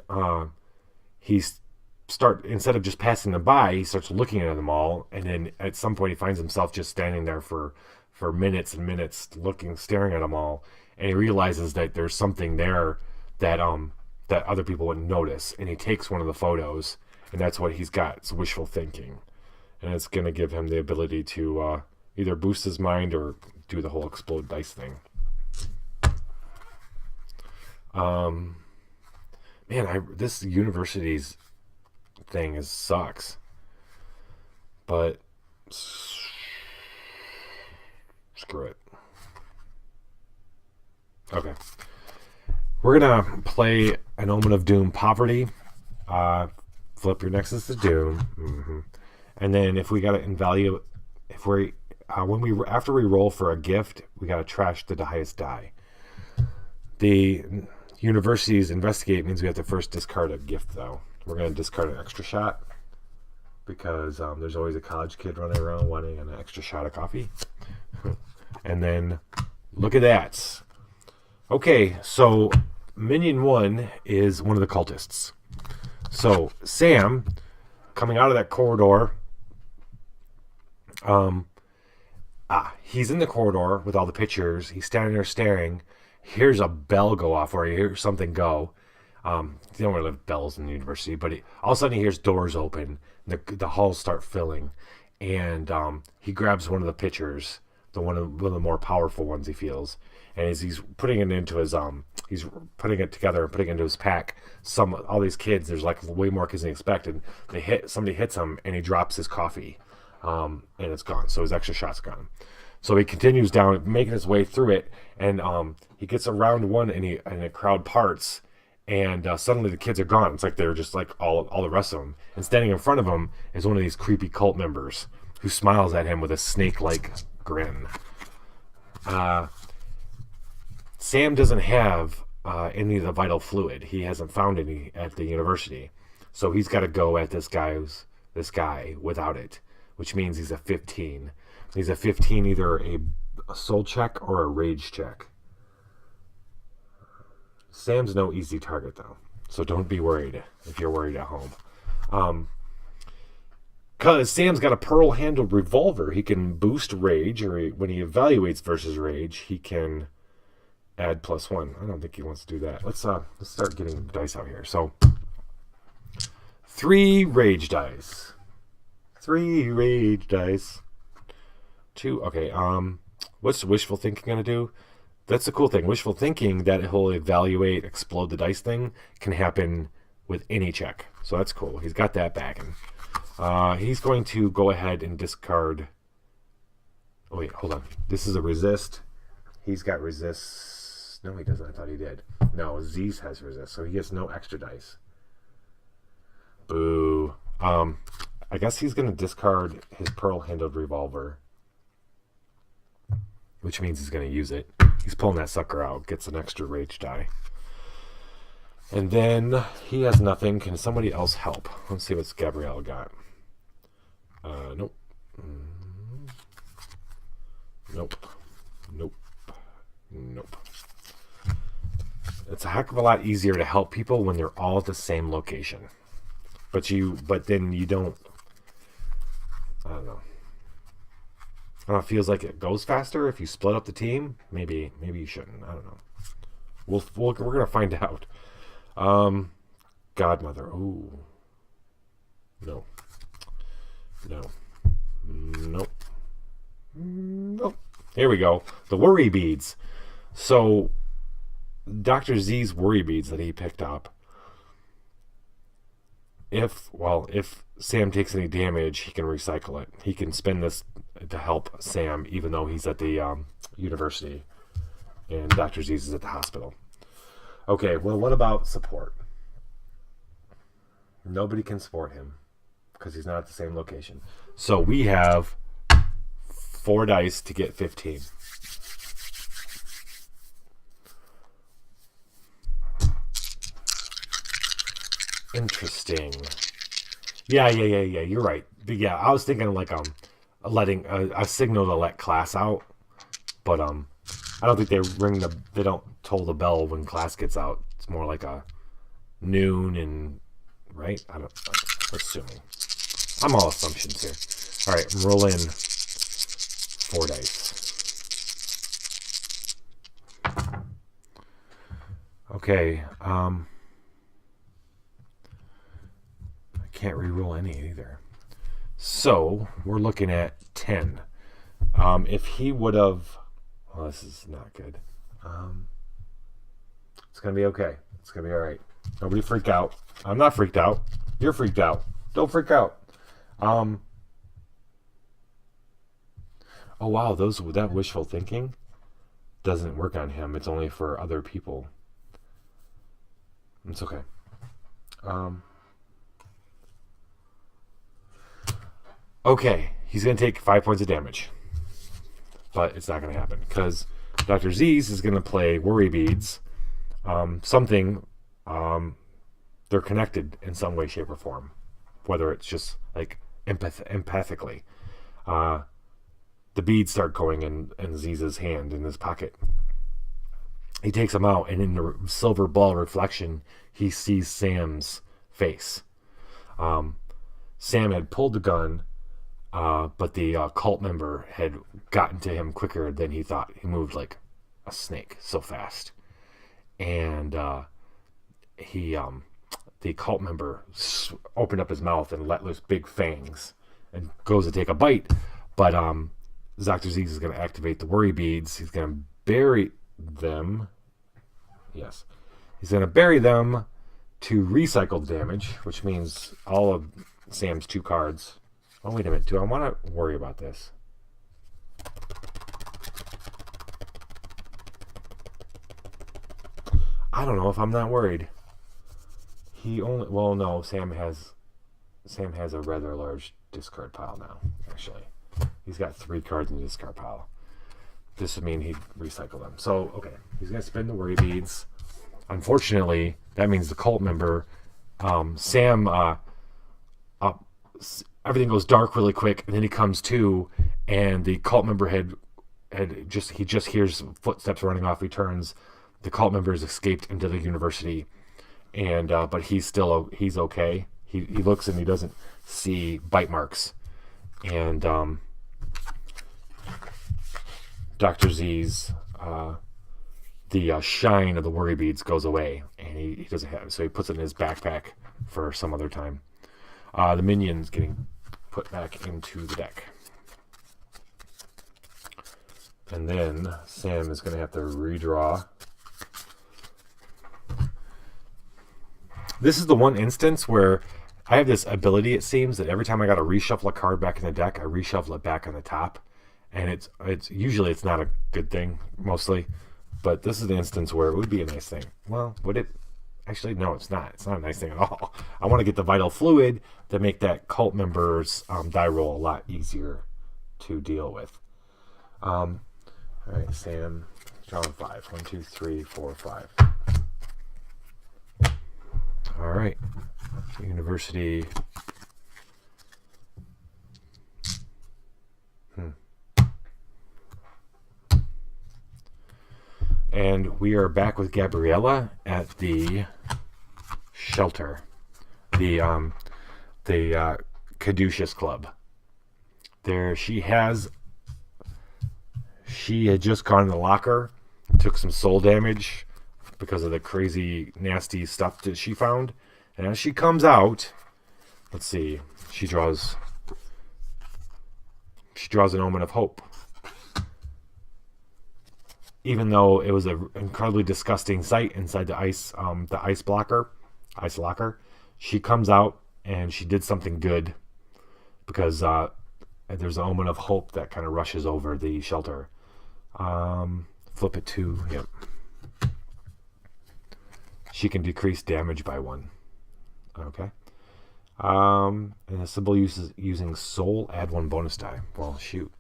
instead of just passing them by, he starts looking at them all, and then at some point he finds himself just standing there for minutes and minutes, staring at them all, and he realizes that there's something there that other people wouldn't notice, and he takes one of the photos, and that's what he's got. It's wishful thinking, and it's going to give him the ability to either boost his mind or do the whole explode dice thing. Man, this university's thing sucks. But screw it. Okay. We're going to play an Omen of Doom Poverty. Flip your Nexus to Doom. Mm-hmm. And then if we got to invalue, after we roll for a gift, we got to trash the highest die. The university's investigate means we have to first discard a gift, though. We're going to discard an extra shot because there's always a college kid running around wanting an extra shot of coffee. And then look at that. Okay, so Minion 1 is one of the cultists. So Sam, coming out of that corridor, he's in the corridor with all the pictures. He's standing there staring. Hears a bell go off, or he hears something go. They don't really have bells in the university, but all of a sudden he hears doors open. The halls start filling, and he grabs one of the pictures, one of the more powerful ones he feels, and as he's putting it into his he's putting it together and putting it into his pack. All these kids, there's like way more kids than he expected. Somebody hits him, and he drops his coffee, and it's gone. So his extra shot's gone. So he continues down, making his way through it, and he gets around one, and the crowd parts, and suddenly the kids are gone. It's like they're just like all the rest of them. And standing in front of him is one of these creepy cult members who smiles at him with a snake-like grin. Sam doesn't have any of the vital fluid. He hasn't found any at the university, so he's got to go at this guy without it, which means he's a 15. He's a 15, either a soul check or a rage check. Sam's no easy target, though, so don't be worried if you're worried at home. Because Sam's got a pearl-handled revolver, he can boost rage, or when he evaluates versus rage, he can add +1. I don't think he wants to do that. Let's start getting dice out here. So, 3 rage dice. 3 rage dice. 2. Okay. What's wishful thinking gonna do? That's the cool thing. Wishful thinking, that he'll evaluate, explode the dice thing, can happen with any check. So that's cool. He's got that backing. He's going to go ahead and discard. Oh wait, hold on. This is a resist. He's got resist. No, he doesn't. I thought he did. No, Z's has resist, so he gets no extra dice. Boo. I guess he's going to discard his pearl-handled revolver, which means he's going to use it. He's pulling that sucker out, gets an extra rage die. And then he has nothing. Can somebody else help? Let's see what Gabriella got. Nope. Nope. Nope. Nope. It's a heck of a lot easier to help people when they're all at the same location. But then you don't. I don't know. It feels like it goes faster if you split up the team. Maybe you shouldn't. I don't know. We're gonna find out. Godmother. Ooh. No. Nope. Nope. Here we go. The worry beads. So, Dr. Z's worry beads that he picked up. If Sam takes any damage, he can recycle it. He can spend this to help Sam, even though he's at the university and Dr. Z's is at the hospital. Okay, well, what about support? Nobody can support him because he's not at the same location. So we have 4 dice to get 15. Interesting. Yeah. You're right. But yeah, I was thinking like letting a signal to let class out, but I don't think they don't toll the bell when class gets out. It's more like a noon and right. I'm assuming. I'm all assumptions here. All right, I'm rolling 4 dice. Okay. Can't re-roll any either. So we're looking at 10. If he would have, well, this is not good. going to be okay. It's going to be all right. Nobody freak out. I'm not freaked out. You're freaked out. Don't freak out. Oh, wow. That wishful thinking doesn't work on him. It's only for other people. It's okay. Okay. He's going to take 5 points of damage. But it's not going to happen because Dr. Z's is going to play Worry Beads. They're connected in some way, shape, or form. Whether it's just like empathically. The beads start going in Z's hand in his pocket. He takes them out, and in the silver ball reflection, he sees Sam's face. Sam had pulled the gun, but the cult member had gotten to him quicker than he thought. He moved like a snake so fast. And the cult member opened up his mouth and let loose big fangs and goes to take a bite. But Dr. Z is going to activate the worry beads. He's going to bury them. Yes. He's going to bury them to recycle damage, which means all of Sam's 2 cards. Oh, wait a minute. Do I want to worry about this? I don't know if I'm not worried. Sam has a rather large discard pile now, actually. He's got 3 cards in the discard pile. This would mean he'd recycle them. So, okay. He's going to spin the worry beads. Unfortunately, that means the cult member, Sam, everything goes dark really quick, and then he comes to, and the cult member he just hears footsteps running off. He turns. The cult member has escaped into the university, and but he's okay. He looks and he doesn't see bite marks, and Dr. Z's the shine of the worry beads goes away, and he doesn't have it, so he puts it in his backpack for some other time. The minion's getting put back into the deck. And then Sam is going to have to redraw. This is the one instance where I have this ability, it seems, that every time I got to reshuffle a card back in the deck, I reshuffle it back on the top. And it's usually it's not a good thing, mostly. But this is the instance where it would be a nice thing. Well, would it? Actually, no, it's not. It's not a nice thing at all. I want to get the vital fluid to make that cult member's die roll a lot easier to deal with. All right, Sam, drawing 5. 1, 2, 3, 4, 5. All right, university. And we are back with Gabriella at the shelter, the Caduceus Club. There, she had just gone in the locker, took some soul damage because of the crazy, nasty stuff that she found. And as she comes out, let's see, she draws an omen of hope. Even though it was an incredibly disgusting sight inside the ice locker, she comes out and she did something good because there's an omen of hope that kind of rushes over the shelter. Flip it to, yep. She can decrease damage by 1. Okay. And the symbol uses using soul, add 1 bonus die. Well, shoot.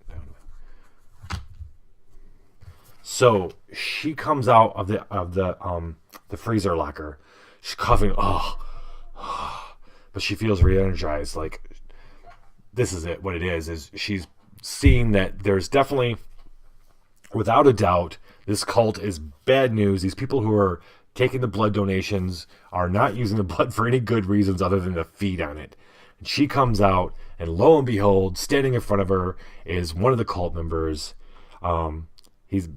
So she comes out of the freezer locker. She's coughing, but she feels re-energized. Like, this is it. What it is she's seeing that there's definitely, without a doubt, this cult is bad news. These people who are taking the blood donations are not using the blood for any good reasons other than to feed on it. And she comes out, and lo and behold, standing in front of her is one of the cult members. He's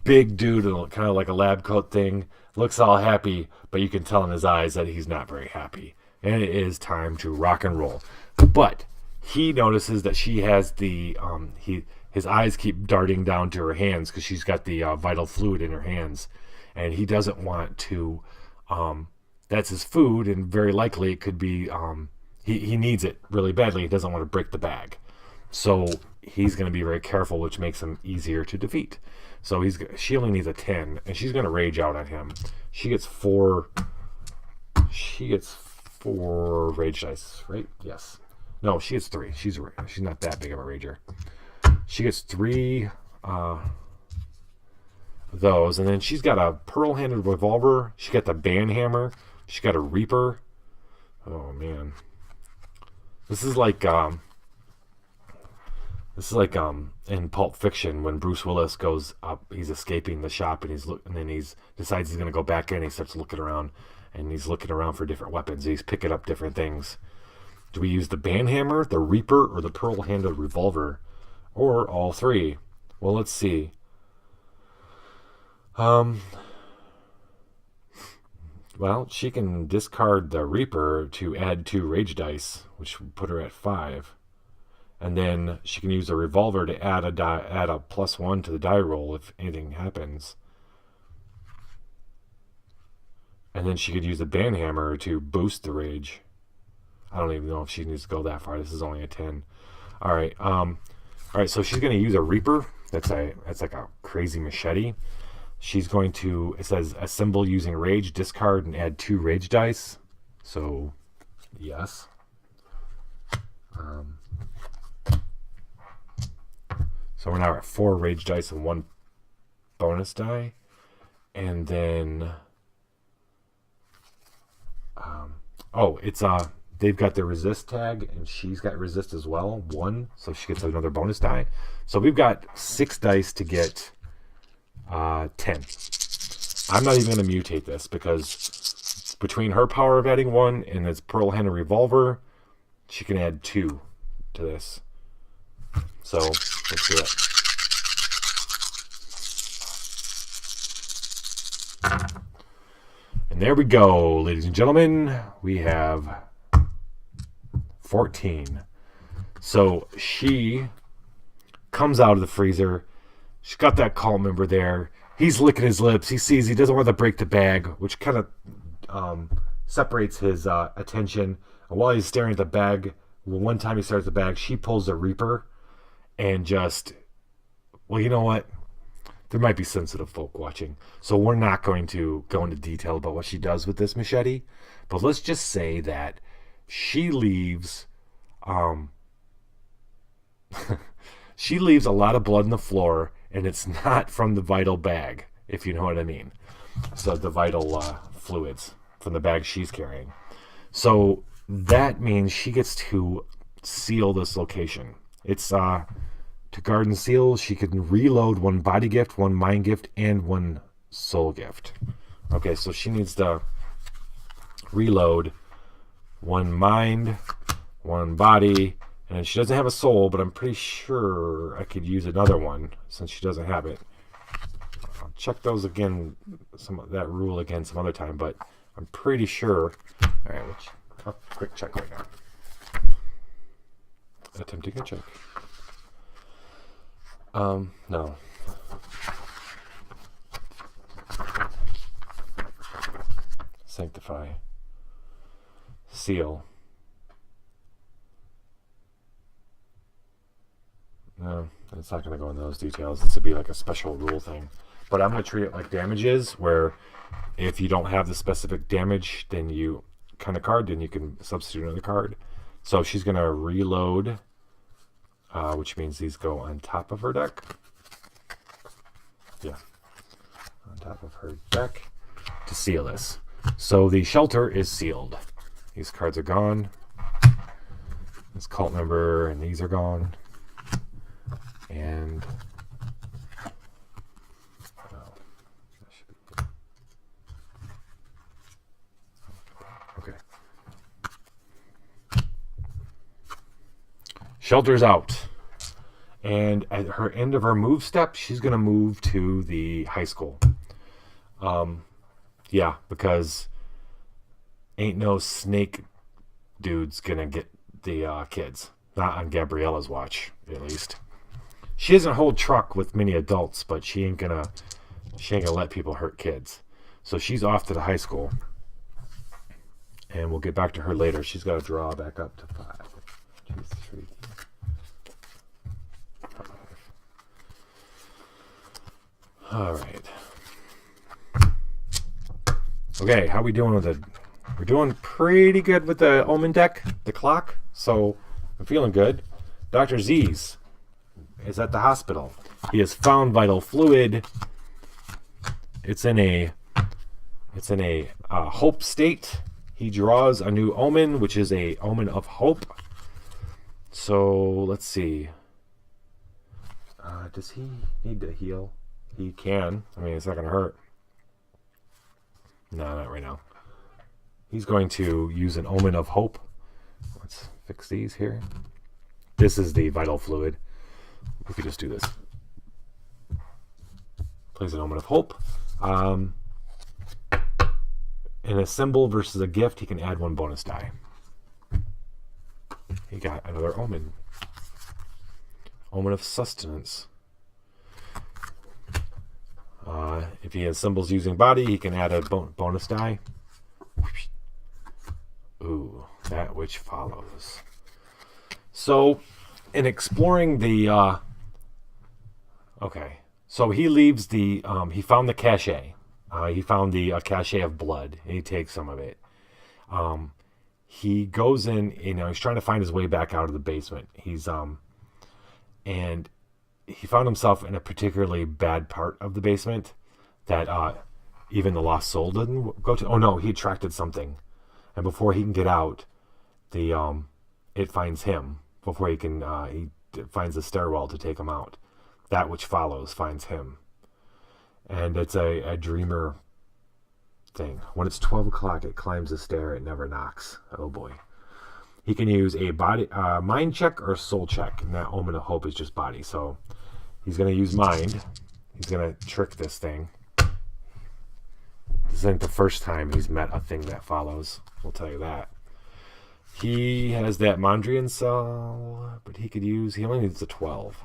big dude, kind of like a lab coat thing, looks all happy, but you can tell in his eyes that he's not very happy. And it is time to rock and roll. But he notices that she has his eyes keep darting down to her hands because she's got the vital fluid in her hands. and he doesn't want to. That's his food, and very likely it could be. He needs it really badly. He doesn't want to break the bag, so he's going to be very careful, which makes him easier to defeat. So she only needs a 10, and she's going to rage out at him. She gets 4. She gets 4 rage dice, right? Yes. No, she gets 3. She's not that big of a rager. She gets 3 those, and then she's got a pearl-handled revolver. She got the banhammer. She got a reaper. Oh man, this is like in Pulp Fiction when Bruce Willis goes up. He's escaping the shop, and then he's decides he's going to go back in. He starts looking around, and he's looking around for different weapons. He's picking up different things. Do we use the banhammer, the reaper, or the pearl-handled revolver, or all 3? Well, let's see. Well, she can discard the reaper to add 2 rage dice, which would put her at 5. And then she can use the revolver to add a +1 to the die roll if anything happens. And then she could use the banhammer to boost the rage. I don't even know if she needs to go that far. This is only a 10. All right. So she's going to use a reaper. That's like a crazy machete. She's going to, it says, assemble using rage, discard, and add 2 rage dice. So, yes. So we're now at 4 rage dice and 1 bonus die. And then, they've got the resist tag, and she's got resist as well, 1. So she gets another bonus die. So we've got 6 dice to get 10. I'm not even going to mutate this because between her power of adding 1 and this pearl-handled revolver, she can add 2 to this. So let's do it. And there we go, ladies and gentlemen. We have 14. So she comes out of the freezer. She's got that cult member there. He's licking his lips. He sees he doesn't want to break the bag, which kind of separates his attention. And while he's staring at the bag, one time he stares at the bag, she pulls a reaper and just, well, you know what? There might be sensitive folk watching. So we're not going to go into detail about what she does with this machete. But let's just say that she leaves she leaves a lot of blood on the floor, and it's not from the vital bag, if you know what I mean. So the vital fluids from the bag she's carrying. So that means she gets to seal this location. It's to guard and seal. She can reload 1 body gift, 1 mind gift, and 1 soul gift. Okay, so she needs to reload 1 mind, 1 body, and she doesn't have a soul, but I'm pretty sure I could use another one since she doesn't have it. I'll check those again, that rule again some other time, but I'm pretty sure. All right, let's a quick check right now. Attempting a check. No. Sanctify. Seal. No, it's not going to go into those details. This would be like a special rule thing. But I'm going to treat it like damages, where if you don't have the specific damage, then you kind of card, then you can substitute another card. So she's going to reload, which means these go on top of her deck. Yeah, on top of her deck to seal this. So the shelter is sealed. These cards are gone. This cult member and these are gone. And okay. Shelter's out. And at her end of her move step, she's going to move to the high school. Yeah, because ain't no snake dude's going to get the kids. Not on Gabriella's watch, at least. She doesn't hold truck with many adults, but she ain't going to She ain't gonna let people hurt kids. So she's off to the high school. And we'll get back to her later. She's got to draw back up to 5. 2, 3, 5. All right. Okay, how we doing with it? We're doing pretty good with the Omen deck, the clock. So I'm feeling good. Dr. Z's is at the hospital. He has found vital fluid. It's in a hope state. He draws a new omen, which is a omen of hope. So let's see. Does he need to heal? He can. I mean, it's not going to hurt. No, not right now. He's going to use an omen of hope. Let's fix these here. This is the vital fluid. We could just do this. Plays an omen of hope. In a symbol versus a gift, he can add 1 bonus die. He got another omen. Omen of sustenance. If he has symbols using body, he can add a bonus die. Ooh, that which follows. So, in exploring the... okay, so he leaves the... he found the cache. He found the cache of blood, and he takes some of it. He goes in, he's trying to find his way back out of the basement. And he found himself in a particularly bad part of the basement that even the lost soul didn't go to. Oh no, he attracted something, and before he can get out, it finds him. Before he can, he finds the stairwell to take him out. That which follows finds him. And it's a dreamer thing. When it's 12 o'clock, it climbs the stair. It never knocks. Oh boy. He can use a body, mind check or soul check. And that omen of hope is just body. So he's going to use mind. He's going to trick this thing. This isn't the first time he's met a thing that follows. We'll tell you that. He has that Mondrian cell, but he only needs a 12.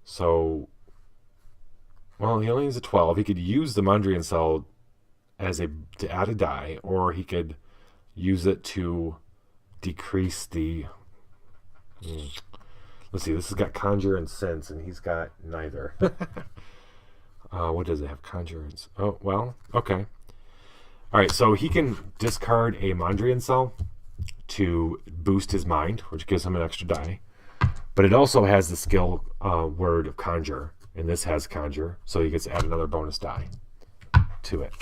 So... well, he only needs a 12. He could use the Mondrian cell to add a die, or he could use it to decrease the... Let's see, this has got Conjure and Sense, and he's got neither. What does it have? Conjure and... oh, well, okay. All right, so he can discard a Mondrian cell to boost his mind, which gives him an extra die. But it also has the skill word of Conjure. And this has Conjure, so he gets to add another bonus die to it.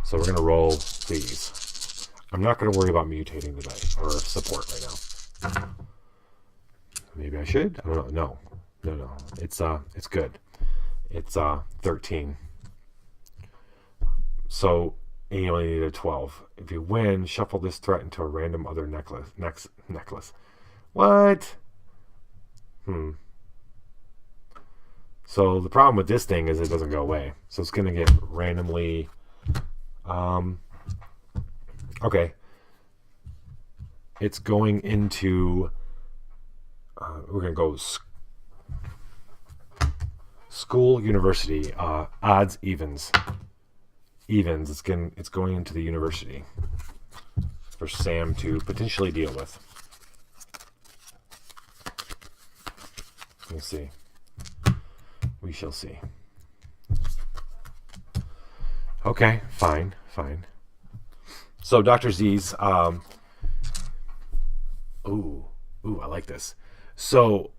So we're going to roll these. I'm not going to worry about mutating the die, or support right now. Maybe I should? I don't know. No. It's good. It's 13. So you only need a 12. If you win, shuffle this threat into a random other necklace. What? So the problem with this thing is it doesn't go away. So it's going to get randomly... okay. It's going into... we're going to go... school, university. Odds, evens. Evens. It's going into the university. For Sam to potentially deal with. We'll see. We shall see. Okay, fine. So Dr. Z's, ooh, I like this. So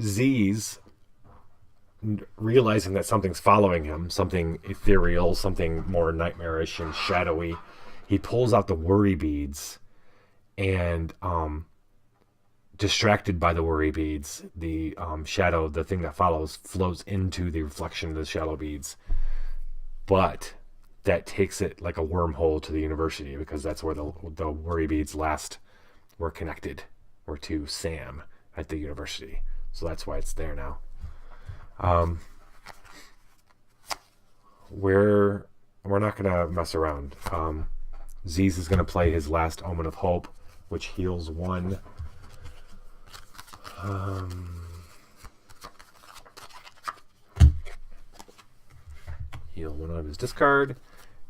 Z's realizing that something's following him, something ethereal, something more nightmarish and shadowy, he pulls out the worry beads and, distracted by the worry beads, the shadow, the thing that follows, flows into the reflection of the shadow beads. But that takes it like a wormhole to the university, because that's where the worry beads last were connected, or to Sam at the university. So that's why it's there now. We're not going to mess around. Z's is going to play his last Omen of Hope, which heals 1. Heal one of his discard.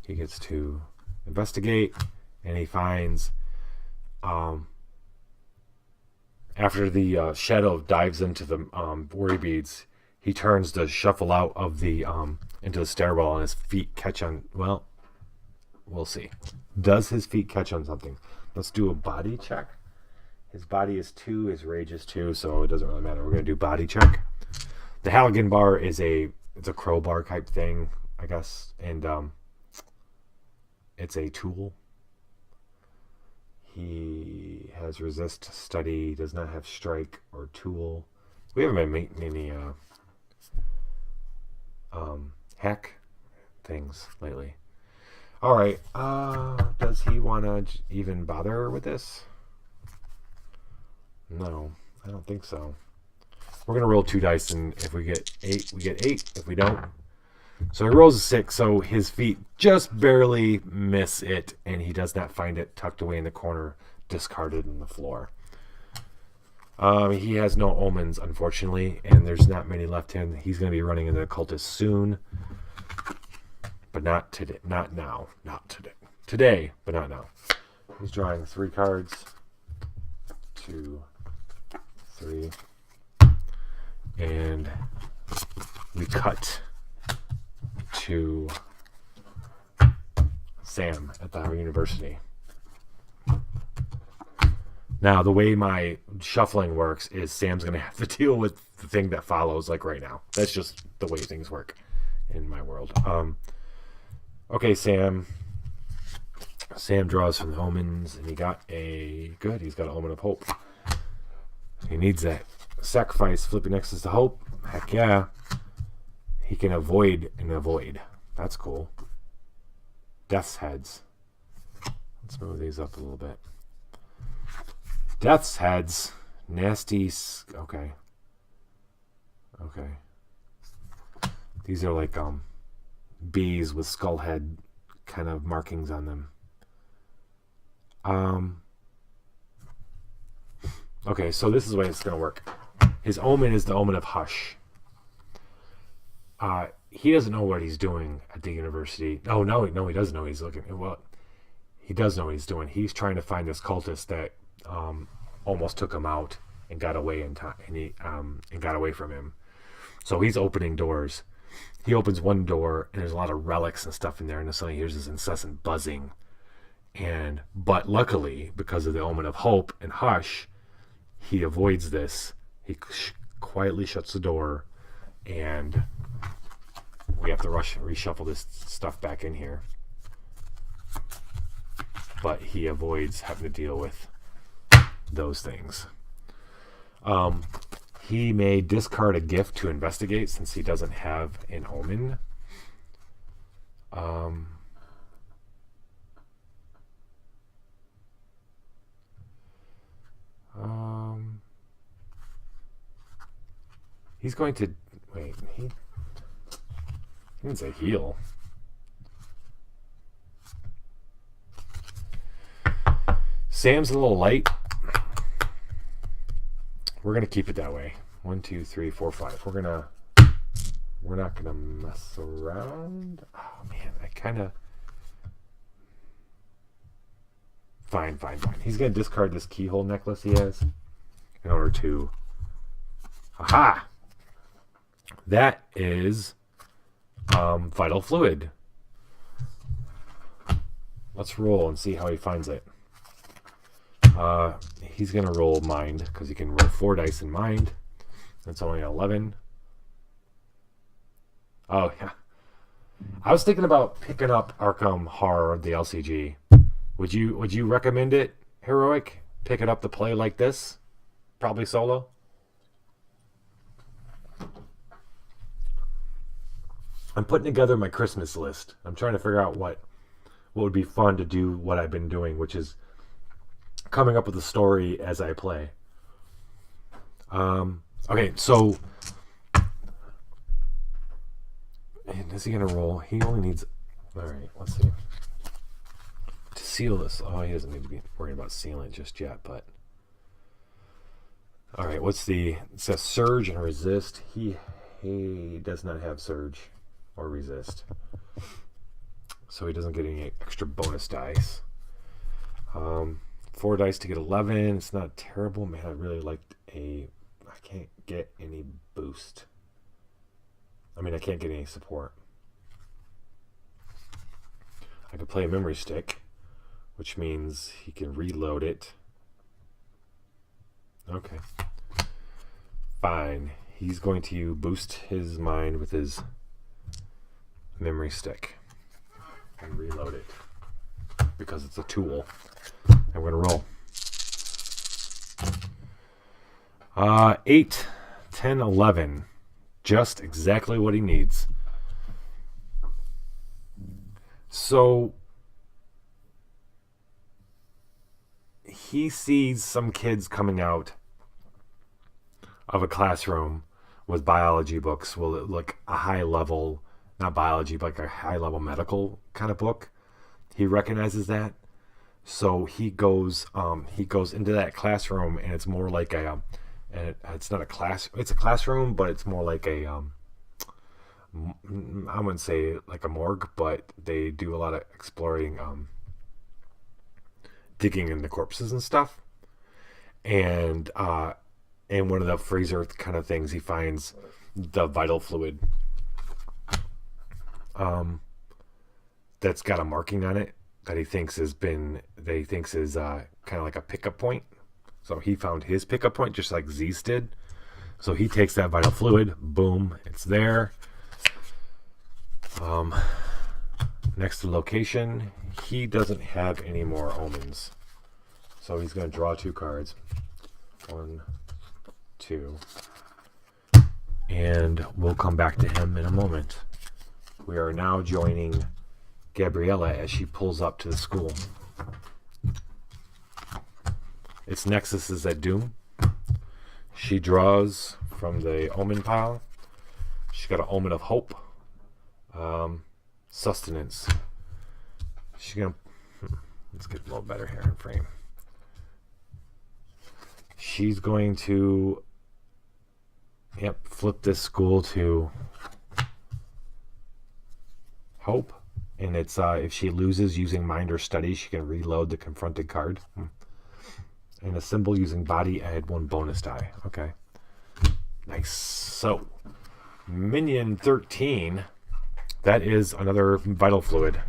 He gets to investigate, and he finds, after the shadow dives into the worry beads, he turns to shuffle out of the into the stairwell, and his feet catch on. Well, we'll see. Does his feet catch on something? Let's do a body check. His body is 2, his rage is 2, so it doesn't really matter. We're gonna do body check. The Halligan bar is a crowbar type thing, I guess, and it's a tool. He has resist, study, does not have strike or tool. We haven't been many hack things lately. All right, does he want to even bother with this? No, I don't think so. We're gonna roll 2 dice, and if we get 8, we get 8. If we don't, so he rolls a 6. So his feet just barely miss it, and he does not find it tucked away in the corner, discarded on the floor. He has no omens, unfortunately, and there's not many left in. He's gonna be running into the cultist soon. But not today. Not now. Not today. Today, but not now. He's drawing 3 cards. 2, 3. And we cut to Sam at the university. Now, the way my shuffling works is Sam's going to have to deal with the thing that follows, like right now. That's just the way things work in my world. Okay, Sam. Sam draws from the omens, and he got he's got an omen of hope. He needs that. Sacrifice, flipping next is to hope. Heck yeah. He can avoid and avoid. That's cool. Death's heads. Let's move these up a little bit. Death's heads. Nasty. Okay. These are like bees with skull head kind of markings on them. Okay, so this is the way it's going to work. His omen is the omen of hush. He doesn't know what he's doing at the university. No, he doesn't know he's looking. Well, he does know what he's doing. He's trying to find this cultist that almost took him out and got away in time, and got away from him. So he's opening doors. He opens one door, and there's a lot of relics and stuff in there, and suddenly he hears this incessant buzzing. But luckily, because of the omen of hope and hush, he avoids this. He quietly shuts the door, and we have to reshuffle this stuff back in here. But he avoids having to deal with those things. He may discard a gift to investigate since he doesn't have an omen. He's going to wait. He didn't say heal. Sam's a little light. We're gonna keep it that way. 1, 2, 3, 4, 5. We're not gonna mess around. Oh man, I kind of. Fine. He's gonna discard this keyhole necklace he has in order to. Aha! That is vital fluid. Let's roll and see how he finds it. He's going to roll mind because he can roll 4 dice in mind. That's only 11. Oh, yeah. I was thinking about picking up Arkham Horror, the LCG. Would you recommend it, Heroic? Pick it up to play like this? Probably solo? I'm putting together my Christmas list. I'm trying to figure out what would be fun to do what I've been doing, which is coming up with a story as I play. Okay, so is he gonna roll? He only needs. All right, let's see. To seal this, he doesn't need to be worried about sealing it just yet. But All right, it says surge and resist. He does not have surge or resist. So he doesn't get any extra bonus dice. 4 dice to get 11. It's not terrible. Man, I really liked I can't get any boost. I mean, I can't get any support. I could play a memory stick, which means he can reload it. Okay. Fine. He's going to boost his mind with his memory stick and reload it because it's a tool. And we're going to roll. 8, 10, 11. Just exactly what he needs. So he sees some kids coming out of a classroom with biology books. Well, like a high level, not biology, but like a high level medical kind of book. He recognizes that. So he goes into that classroom, and it's more like it's not a class. It's a classroom, but it's more like I wouldn't say like a morgue, but they do a lot of exploring, digging in the corpses and stuff. And in one of the freezer kind of things, he finds the vital fluid that's got a marking on it that he thinks is kind of like a pickup point. So he found his pickup point just like Zeus did. So he takes that vital fluid, boom, it's there. Next to location, he doesn't have any more omens. So he's going to draw 2 cards. 1, 2. And we'll come back to him in a moment. We are now joining Gabriella as she pulls up to the school. Its nexus is at Doom. She draws from the omen pile. She's got an omen of hope. Sustenance. She's gonna let's get a little better here in frame. She's going to flip this school to hope, and it's if she loses using mind or study, she can reload the confronted card. And a symbol using body, add 1 bonus die. Okay, nice. So minion 13. That is another vital fluid.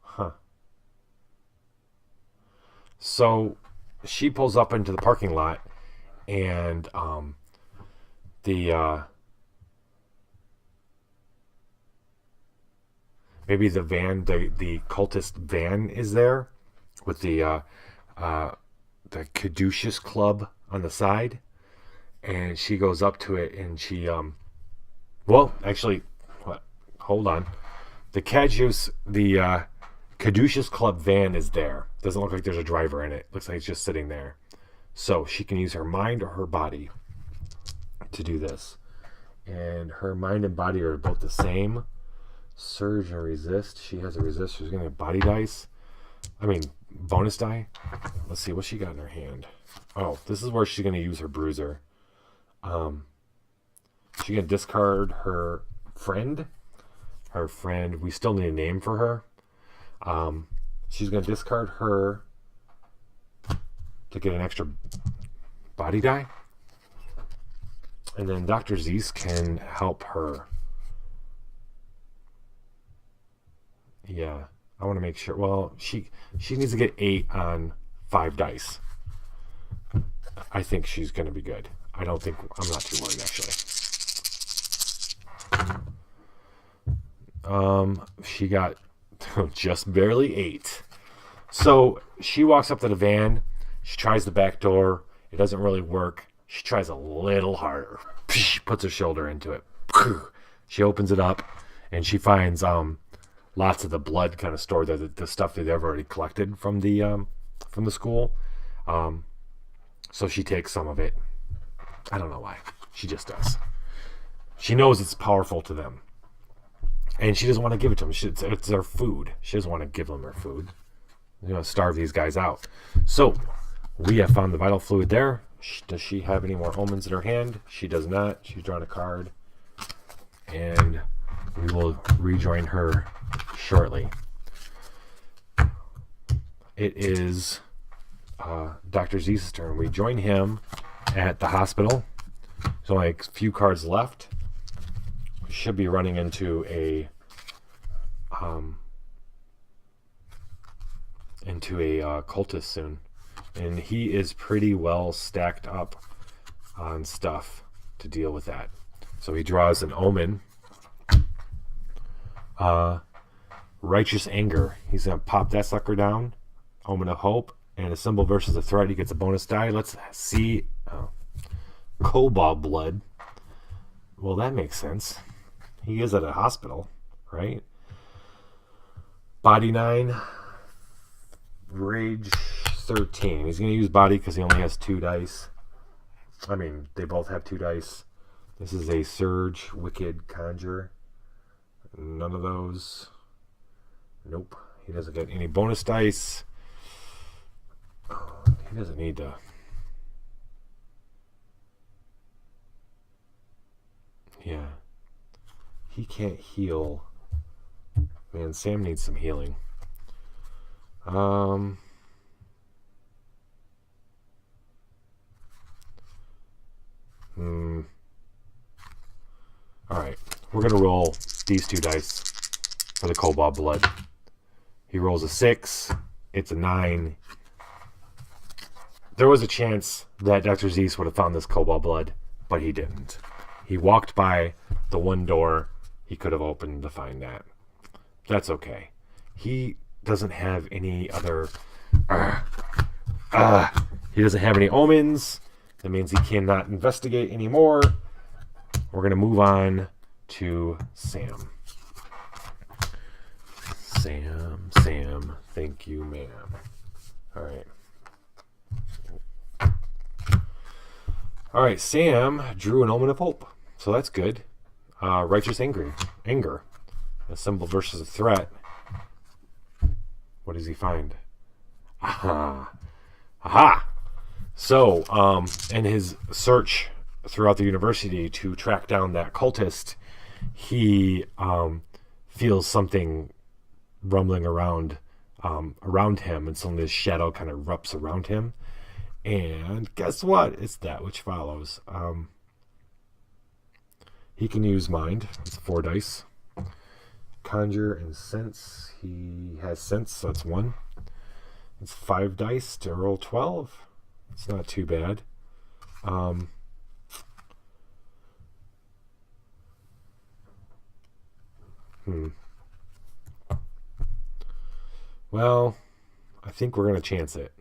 Huh. So she pulls up into the parking lot, and maybe the van, the cultist van is there with the Caduceus Club on the side, and she goes up to it, and she hold on, the Caduceus Club van is there. Doesn't look like there's a driver in it. Looks like it's just sitting there. So she can use her mind or her body to do this, and her mind and body are both the same. Surge and resist. She has a resist. She's gonna get body dice. Bonus die. Let's see what she got in her hand. Oh, this is where she's gonna use her bruiser. She can discard her friend. Her friend. We still need a name for her. She's gonna discard her to get an extra body die, and then Dr. Zeus can help her. Yeah, I want to make sure. Well, she needs to get 8 on 5 dice. I think she's going to be good. I'm not too worried, actually. She got just barely 8. So she walks up to the van. She tries the back door. It doesn't really work. She tries a little harder. Puts her shoulder into it. She opens it up, and she finds lots of the blood kind of stored there, the stuff that they've already collected from the school. So she takes some of it. I don't know why. She just does. She knows it's powerful to them. And she doesn't want to give it to them. It's their food. She doesn't want to give them her food. Starve these guys out. So, we have found the vital fluid there. Does she have any more omens in her hand? She does not. She's drawn a card. And we will rejoin her shortly. It is Dr. Z's turn. We join him at the hospital. There's only a few cards left. We should be running into a cultist soon, and he is pretty well stacked up on stuff to deal with that. So he draws an omen. Righteous anger. He's gonna pop that sucker down. Omen of hope and a symbol versus a threat. He gets a bonus die. Let's see. Cobalt blood. Well, that makes sense. He is at a hospital, right? Body 9. Rage 13. He's going to use body because he only has 2 dice. I mean, they both have 2 dice. This is a Surge, Wicked, Conjure. None of those. Nope. He doesn't get any bonus dice. He doesn't need to. Yeah. He can't heal. Man, Sam needs some healing. Alright. We're going to roll these 2 dice for the Cobalt blood. He rolls a 6. It's a 9. There was a chance that Dr. Zeus would have found this Cobalt blood, but he didn't. He walked by the one door he could have opened to find that. That's okay. He doesn't have any other... he doesn't have any omens. That means he cannot investigate anymore. We're going to move on to Sam. Sam, thank you, ma'am. All right, Sam drew an omen of hope. So that's good. Righteous anger. A symbol versus a threat. What does he find? Aha. So, in his search throughout the university to track down that cultist, he feels something rumbling around him, and some of his shadow kind of erupts around him. And guess what? It's that which follows. He can use mind. It's 4 dice. Conjure and sense. He has sense, so it's 1. It's 5 dice to roll 12. It's not too bad. Well, I think we're going to chance it.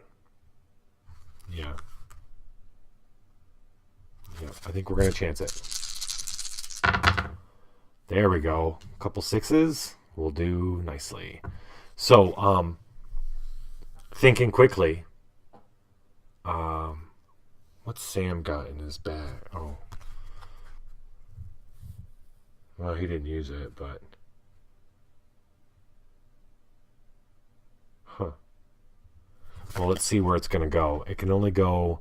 Yeah, I think we're going to chance it. There we go. A couple 6s will do nicely. So, thinking quickly. What's Sam got in his bag? Oh. Well, he didn't use it, but... Well, let's see where it's going to go. It can only go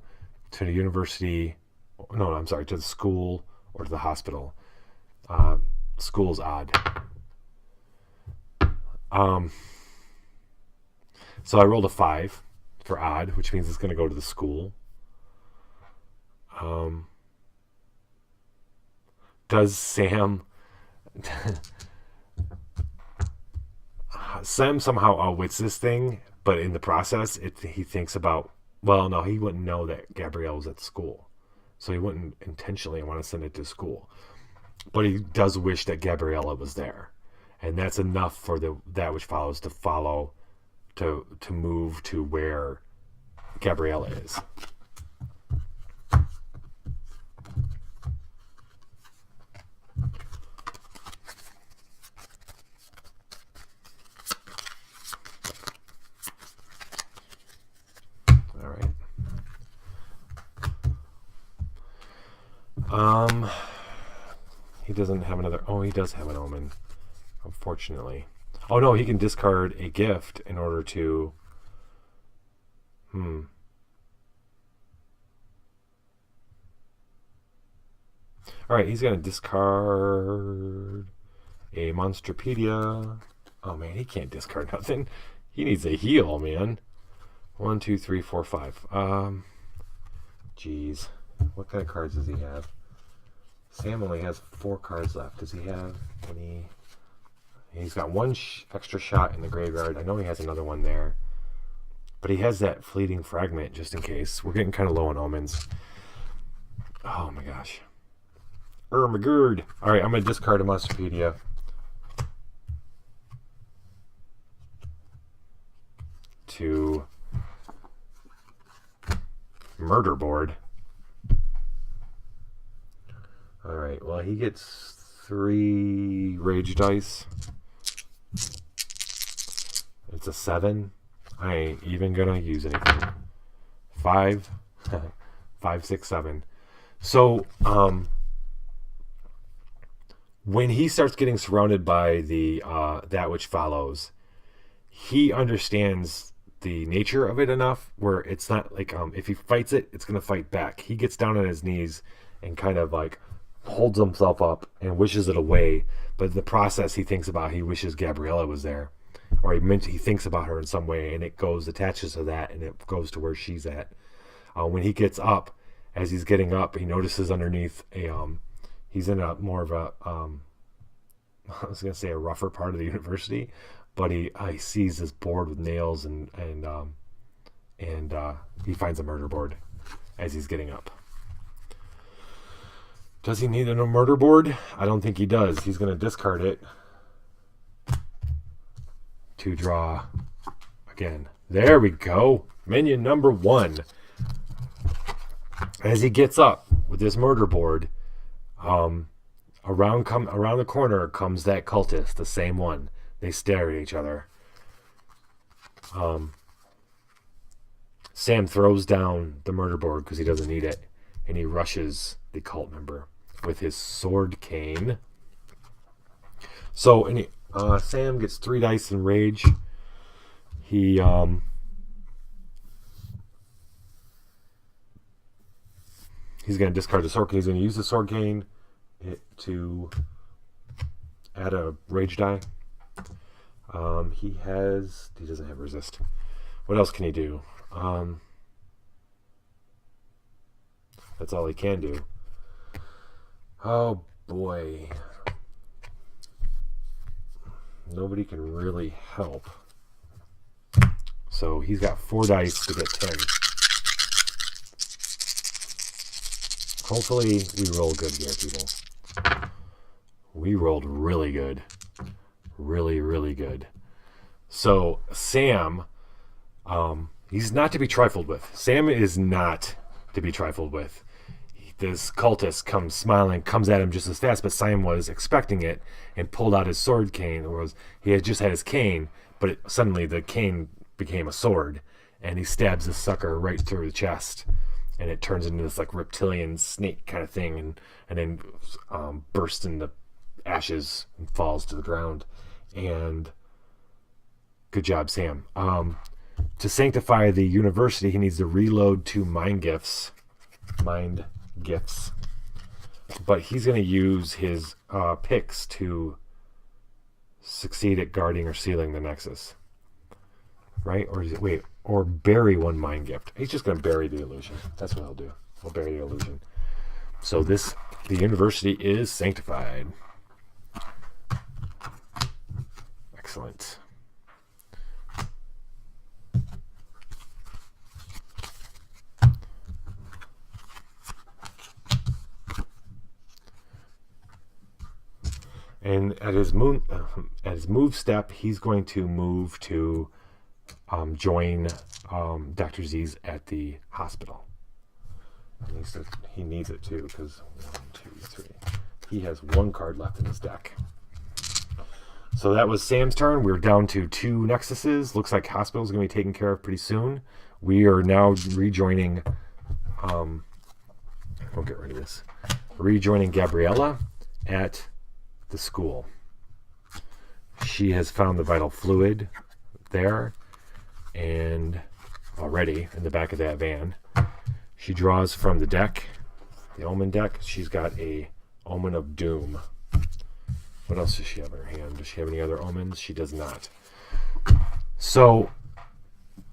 to the university. No, I'm sorry, to the school or to the hospital. School's odd. So I rolled a 5 for odd, which means it's going to go to the school. Does Sam... Sam somehow outwits this thing, but in the process, he thinks about, well, no, he wouldn't know that Gabrielle was at school. So he wouldn't intentionally want to send it to school. But he does wish that Gabriella was there. And that's enough for that which follows to move to where Gabriella is. He doesn't have another... Oh, he does have an omen. unfortunately. Oh no, he can discard a gift in order to... Alright, he's going to discard a Monstropedia. Oh man, he can't discard nothing. He needs a heal, man. 1, 2, 3, 4, 5. Jeez. What kind of cards does he have? Sam only has 4 cards left. Does he have any... He's got one extra shot in the graveyard. I know he has another one there. But he has that fleeting fragment just in case. We're getting kind of low on omens. Oh my gosh. Ermagerd. Alright, I'm going to discard a Monstropedia. To murder board. Alright, well, he gets 3 rage dice. It's a 7. I ain't even gonna use anything. 5. 5, 6, 7. So, when he starts getting surrounded by the that which follows, he understands the nature of it enough where it's not like if he fights it, it's gonna fight back. He gets down on his knees and kind of like holds himself up and wishes it away. But in the process, he thinks about, he wishes Gabriella was there, or he thinks about her in some way, and it attaches to that, and it goes to where she's at. When he gets up, as he's getting up, he notices underneath he's in a more of a I was gonna say a rougher part of the university, but he sees this board with nails and he finds a murder board as he's getting up. Does he need a murder board? I don't think he does. He's going to discard it to draw again. There we go. Minion number 1. As he gets up with this murder board, around the corner comes that cultist, the same one. They stare at each other. Sam throws down the murder board because he doesn't need it, and he rushes the cult member with his sword cane. So, Sam gets 3 dice in rage. He's going to discard the sword cane. He's going to use the sword cane to add a rage die. He doesn't have resist. What else can he do? That's all he can do. Oh boy. Nobody can really help. So he's got 4 dice to get 10. Hopefully we roll good here, people. We rolled really good. Really, really good. So Sam, he's not to be trifled with. Sam is not to be trifled with. This cultist comes smiling, comes at him just as fast, but Sam was expecting it and pulled out his sword cane. He had just had his cane, but suddenly the cane became a sword, and he stabs this sucker right through the chest, and it turns into this like reptilian snake kind of thing, and then bursts into ashes and falls to the ground. And good job, Sam. To sanctify the university, he needs to reload 2 mind gifts, but he's going to use his picks to succeed at guarding or sealing the nexus, right? Or bury 1 mind gift. He's just going to bury the illusion. That's what he'll do. He'll bury the illusion. So the university is sanctified. Excellent. And at his move step, he's going to move to join Dr. Z's at the hospital. And he needs it too, because 1, 2, 3. He has 1 card left in his deck. So that was Sam's turn. We're down to 2 nexuses. Looks like hospital's going to be taken care of pretty soon. We are now rejoining. We'll get rid of this. Rejoining Gabriella at the school. she has found the vital fluid there, and already in the back of that van. She draws from the deck, the Omen deck. She's got a Omen of Doom. What else does she have in her hand? Does she have any other omens? She does not. So,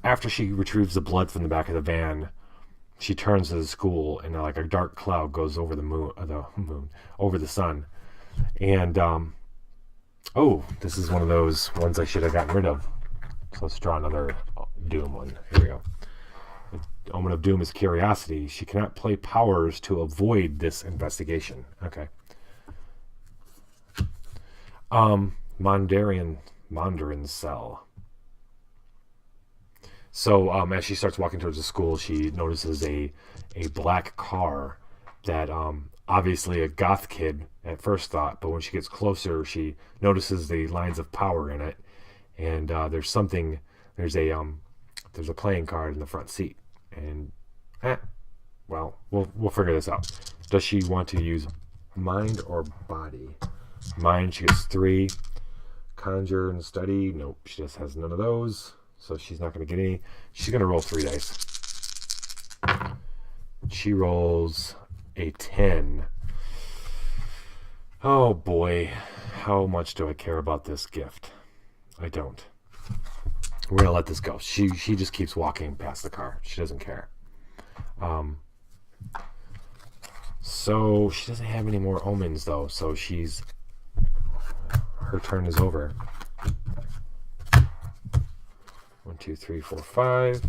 after she retrieves the blood from the back of the van, she turns to the school, and like a dark cloud goes over over the sun. And, this is one of those ones I should have gotten rid of. So let's draw another Doom one. Here we go. The Omen of Doom is curiosity. She cannot play powers to avoid this investigation. Okay. Mandarin cell. So as she starts walking towards the school, she notices a black car that obviously a goth kid at first thought, but when she gets closer, she notices the lines of power in it, and there's a playing card in the front seat, and we'll figure this out. Does she want to use mind or body? Mind, she gets 3. Conjure and study, nope, she just has none of those, so she's not going to get any. She's going to roll 3 dice. She rolls a 10. Oh boy, how much do I care about this gift? I don't. We're going to let this go. She just keeps walking past the car. She doesn't care. So she doesn't have any more omens though, so her turn is over. 1, 2, 3, 4, 5.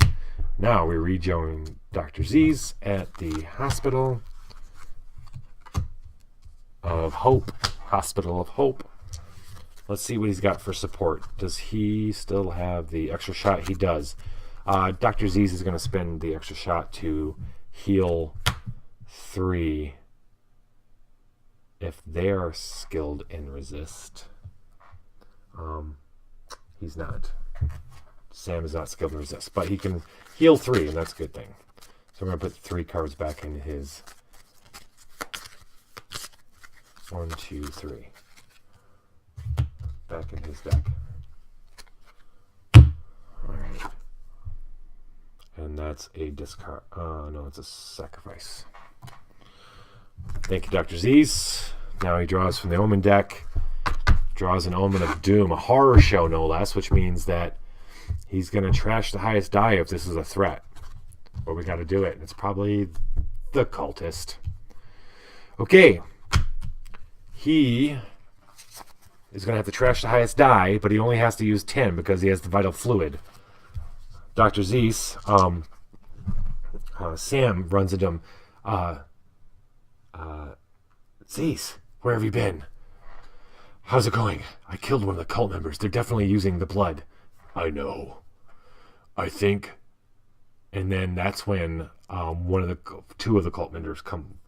Now we rejoin Dr. Z's at the Hospital of Hope. Hospital of Hope. Let's see what he's got for support. Does he still have the extra shot? He does. Dr. Z's is going to spend the extra shot to heal 3 if they are skilled in resist. He's not. Sam is not skilled in resist, but he can heal 3, and that's a good thing. So we're going to put 3 cards back in his 1, 2, 3. Back in his deck. Alright. And that's a discard. No, it's a sacrifice. Thank you, Dr. Z's. Now he draws from the Omen deck. Draws an Omen of Doom, a horror show no less, which means that he's going to trash the highest die if this is a threat. But we got to do it. It's probably the cultist. Okay. He is going to have to trash the highest die, but he only has to use 10 because he has the vital fluid. Dr. Zeus, Sam runs into him. Zeus, where have you been? How's it going? I killed one of the cult members. They're definitely using the blood. I know. I think. And then that's when 2 of the cult members come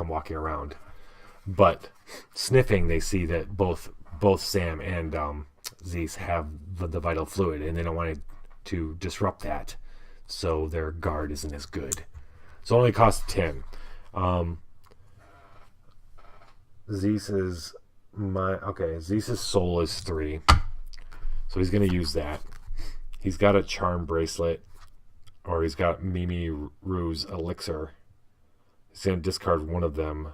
walking around. But sniffing, they see that both Sam and Zeus have the vital fluid, and they don't want to disrupt that, so their guard isn't as good. So it only costs 10. Zeus's soul is 3, so he's going to use that. He's got a charm bracelet, or he's got Mimi Rue's elixir. He's going to discard one of them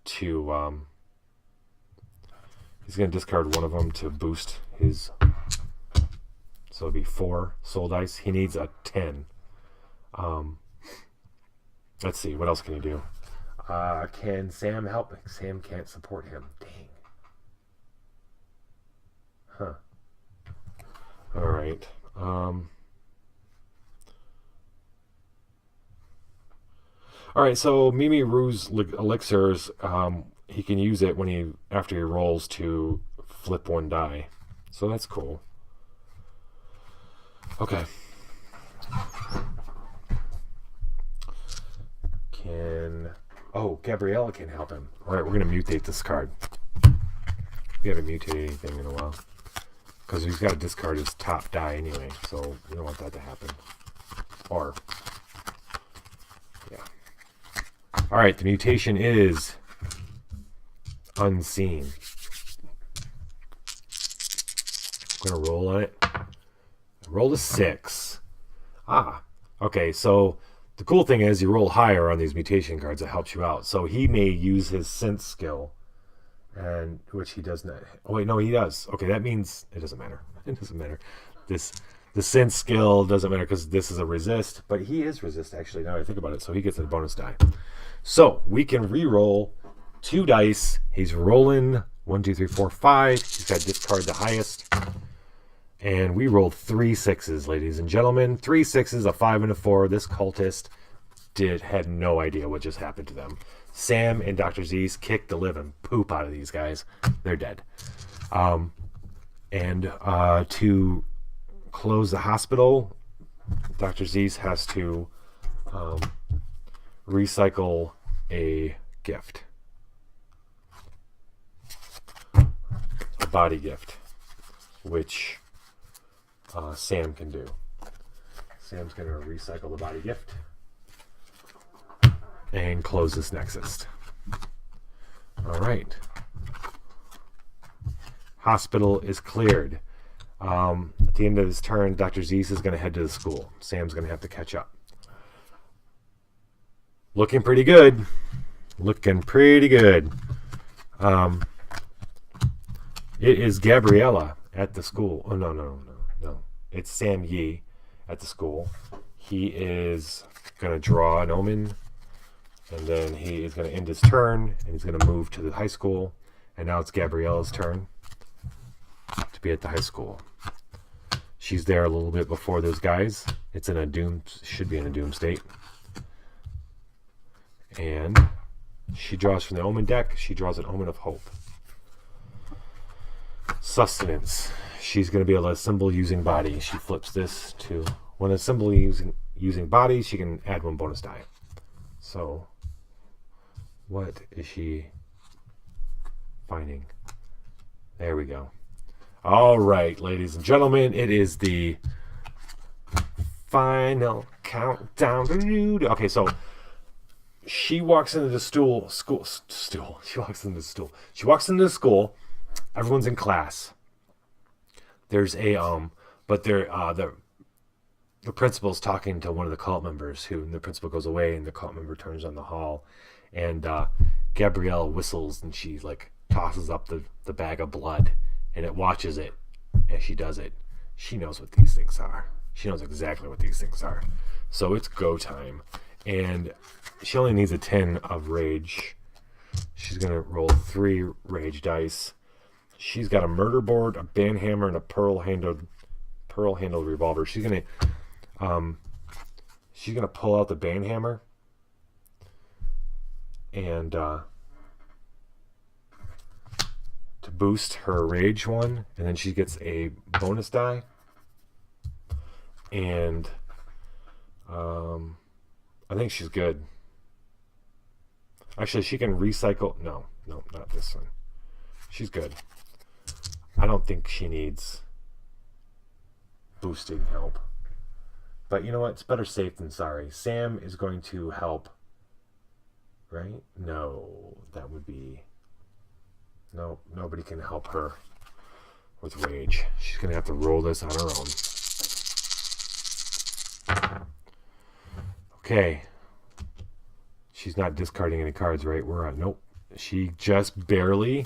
to boost his, so it'll be 4 soul dice. He needs a 10. Let's see, what else can he do? Can Sam help? Sam can't support him. Dang. Huh. Alright. Alright, so Mimi Rue's elixirs, he can use it after he rolls to flip 1 die. So that's cool. Okay. Gabriella can help him. Alright, we're going to mutate this card. We haven't mutated anything in a while. Because he's got to discard his top die anyway, so we don't want that to happen. Or, yeah. Alright, the mutation is Unseen. I'm going to roll on it. Roll a 6. Okay, so the cool thing is you roll higher on these mutation cards. It helps you out. So he may use his sense skill, and which he does not. Oh, wait, no, he does. Okay, that means it doesn't matter. It doesn't matter. The sense skill doesn't matter because this is a resist, but he is resist, actually, now I think about it, so he gets a bonus die. So we can re-roll 2 dice. He's rolling 1, 2, 3, 4, 5. He's got to discard the highest. And we rolled 3 6s, ladies and gentlemen. 3 6s, a 5, and a 4. This cultist had no idea what just happened to them. Sam and Dr. Z's kicked the living poop out of these guys. They're dead. To close the hospital, Dr. Z's has to recycle a gift. A body gift, which Sam can do. Sam's going to recycle the body gift and close this nexus. All right. Hospital is cleared. At the end of this turn, Dr. Zeus is going to head to the school. Sam's going to have to catch up. Looking pretty good. Looking pretty good. It is Gabriella at the school. Oh, no. It's Sam Yee at the school. He is going to draw an omen, and then he is going to end his turn, and he's going to move to the high school. And now it's Gabriella's turn to be at the high school. She's there a little bit before those guys. It's in a doom, should be in a doom state. And she draws from the omen deck. She draws an omen of hope. Sustenance. She's going to be able to assemble using body. She flips this to when assembling using body, she can add 1 bonus die. So, what is she finding? There we go. All right, ladies and gentlemen, it is the final countdown. Okay, so she walks into the stool. She walks into the stool. She walks into the school. Everyone's in class. There's a but there the principal's talking to one of the cult members. The principal goes away, and the cult member turns on the hall, and Gabriella whistles, and she like tosses up the bag of blood, and it watches it as she does it. She knows what these things are. She knows exactly what these things are. So it's go time, and she only needs a 10 of rage. She's gonna roll 3 rage dice. She's got a murder board, a band hammer, and a pearl-handled revolver. She's gonna pull out the band hammer and to boost her rage one, and then she gets a bonus die. And I think she's good. Actually, she can recycle. No, not this one. She's good. I don't think she needs boosting help. But you know what? It's better safe than sorry. Sam is going to help. Right? No, that would be... No, nobody can help her with rage. She's going to have to roll this on her own. Okay. She's not discarding any cards, right? We're on... Nope. She just barely...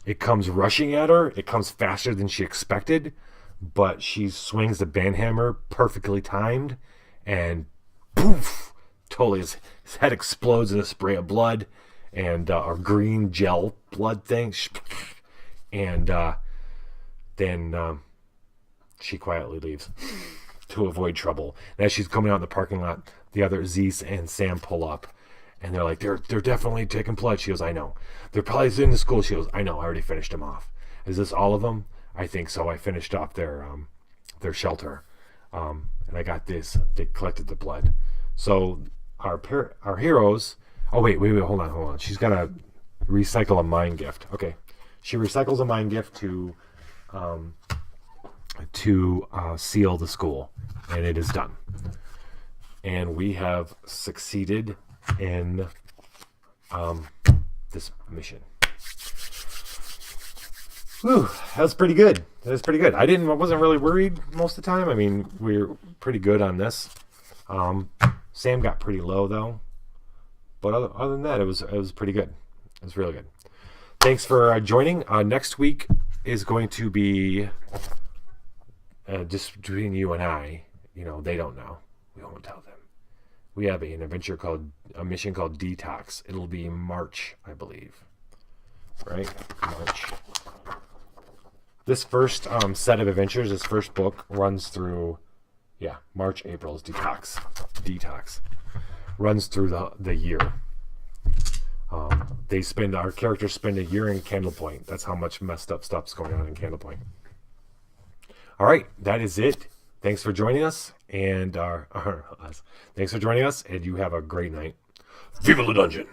It comes rushing at her. It comes faster than she expected, but she swings the band hammer perfectly timed, and poof! Totally, his head explodes in a spray of blood, and a green gel blood thing, and then she quietly leaves to avoid trouble. And as she's coming out in the parking lot, the other Zeus and Sam pull up. And they're like, they're definitely taking blood. She goes, I know. They're probably in the school. She goes, I know. I already finished them off. Is this all of them? I think so. I finished off their shelter, and I got this. They collected the blood. So our heroes. Oh wait. Hold on. She's gotta recycle a mind gift. Okay, she recycles a mind gift to seal the school, and it is done. And we have succeeded in this mission. Whew, that was pretty good. I wasn't really worried most of the time. I mean, we were pretty good on this. Sam got pretty low though, but other than that, it was pretty good. It was really good. Thanks for joining. Next week is going to be just between you and I. You know, they don't know. We won't tell them. We have a mission called Detox. It'll be March, I believe. Right? March. This first set of adventures, this first book, runs through, March, April's Detox. Runs through the year. Our characters spend a year in Candlepoint. That's how much messed up stuff's going on in Candlepoint. All right, that is it. Thanks for joining us, and you have a great night. Viva la dungeon!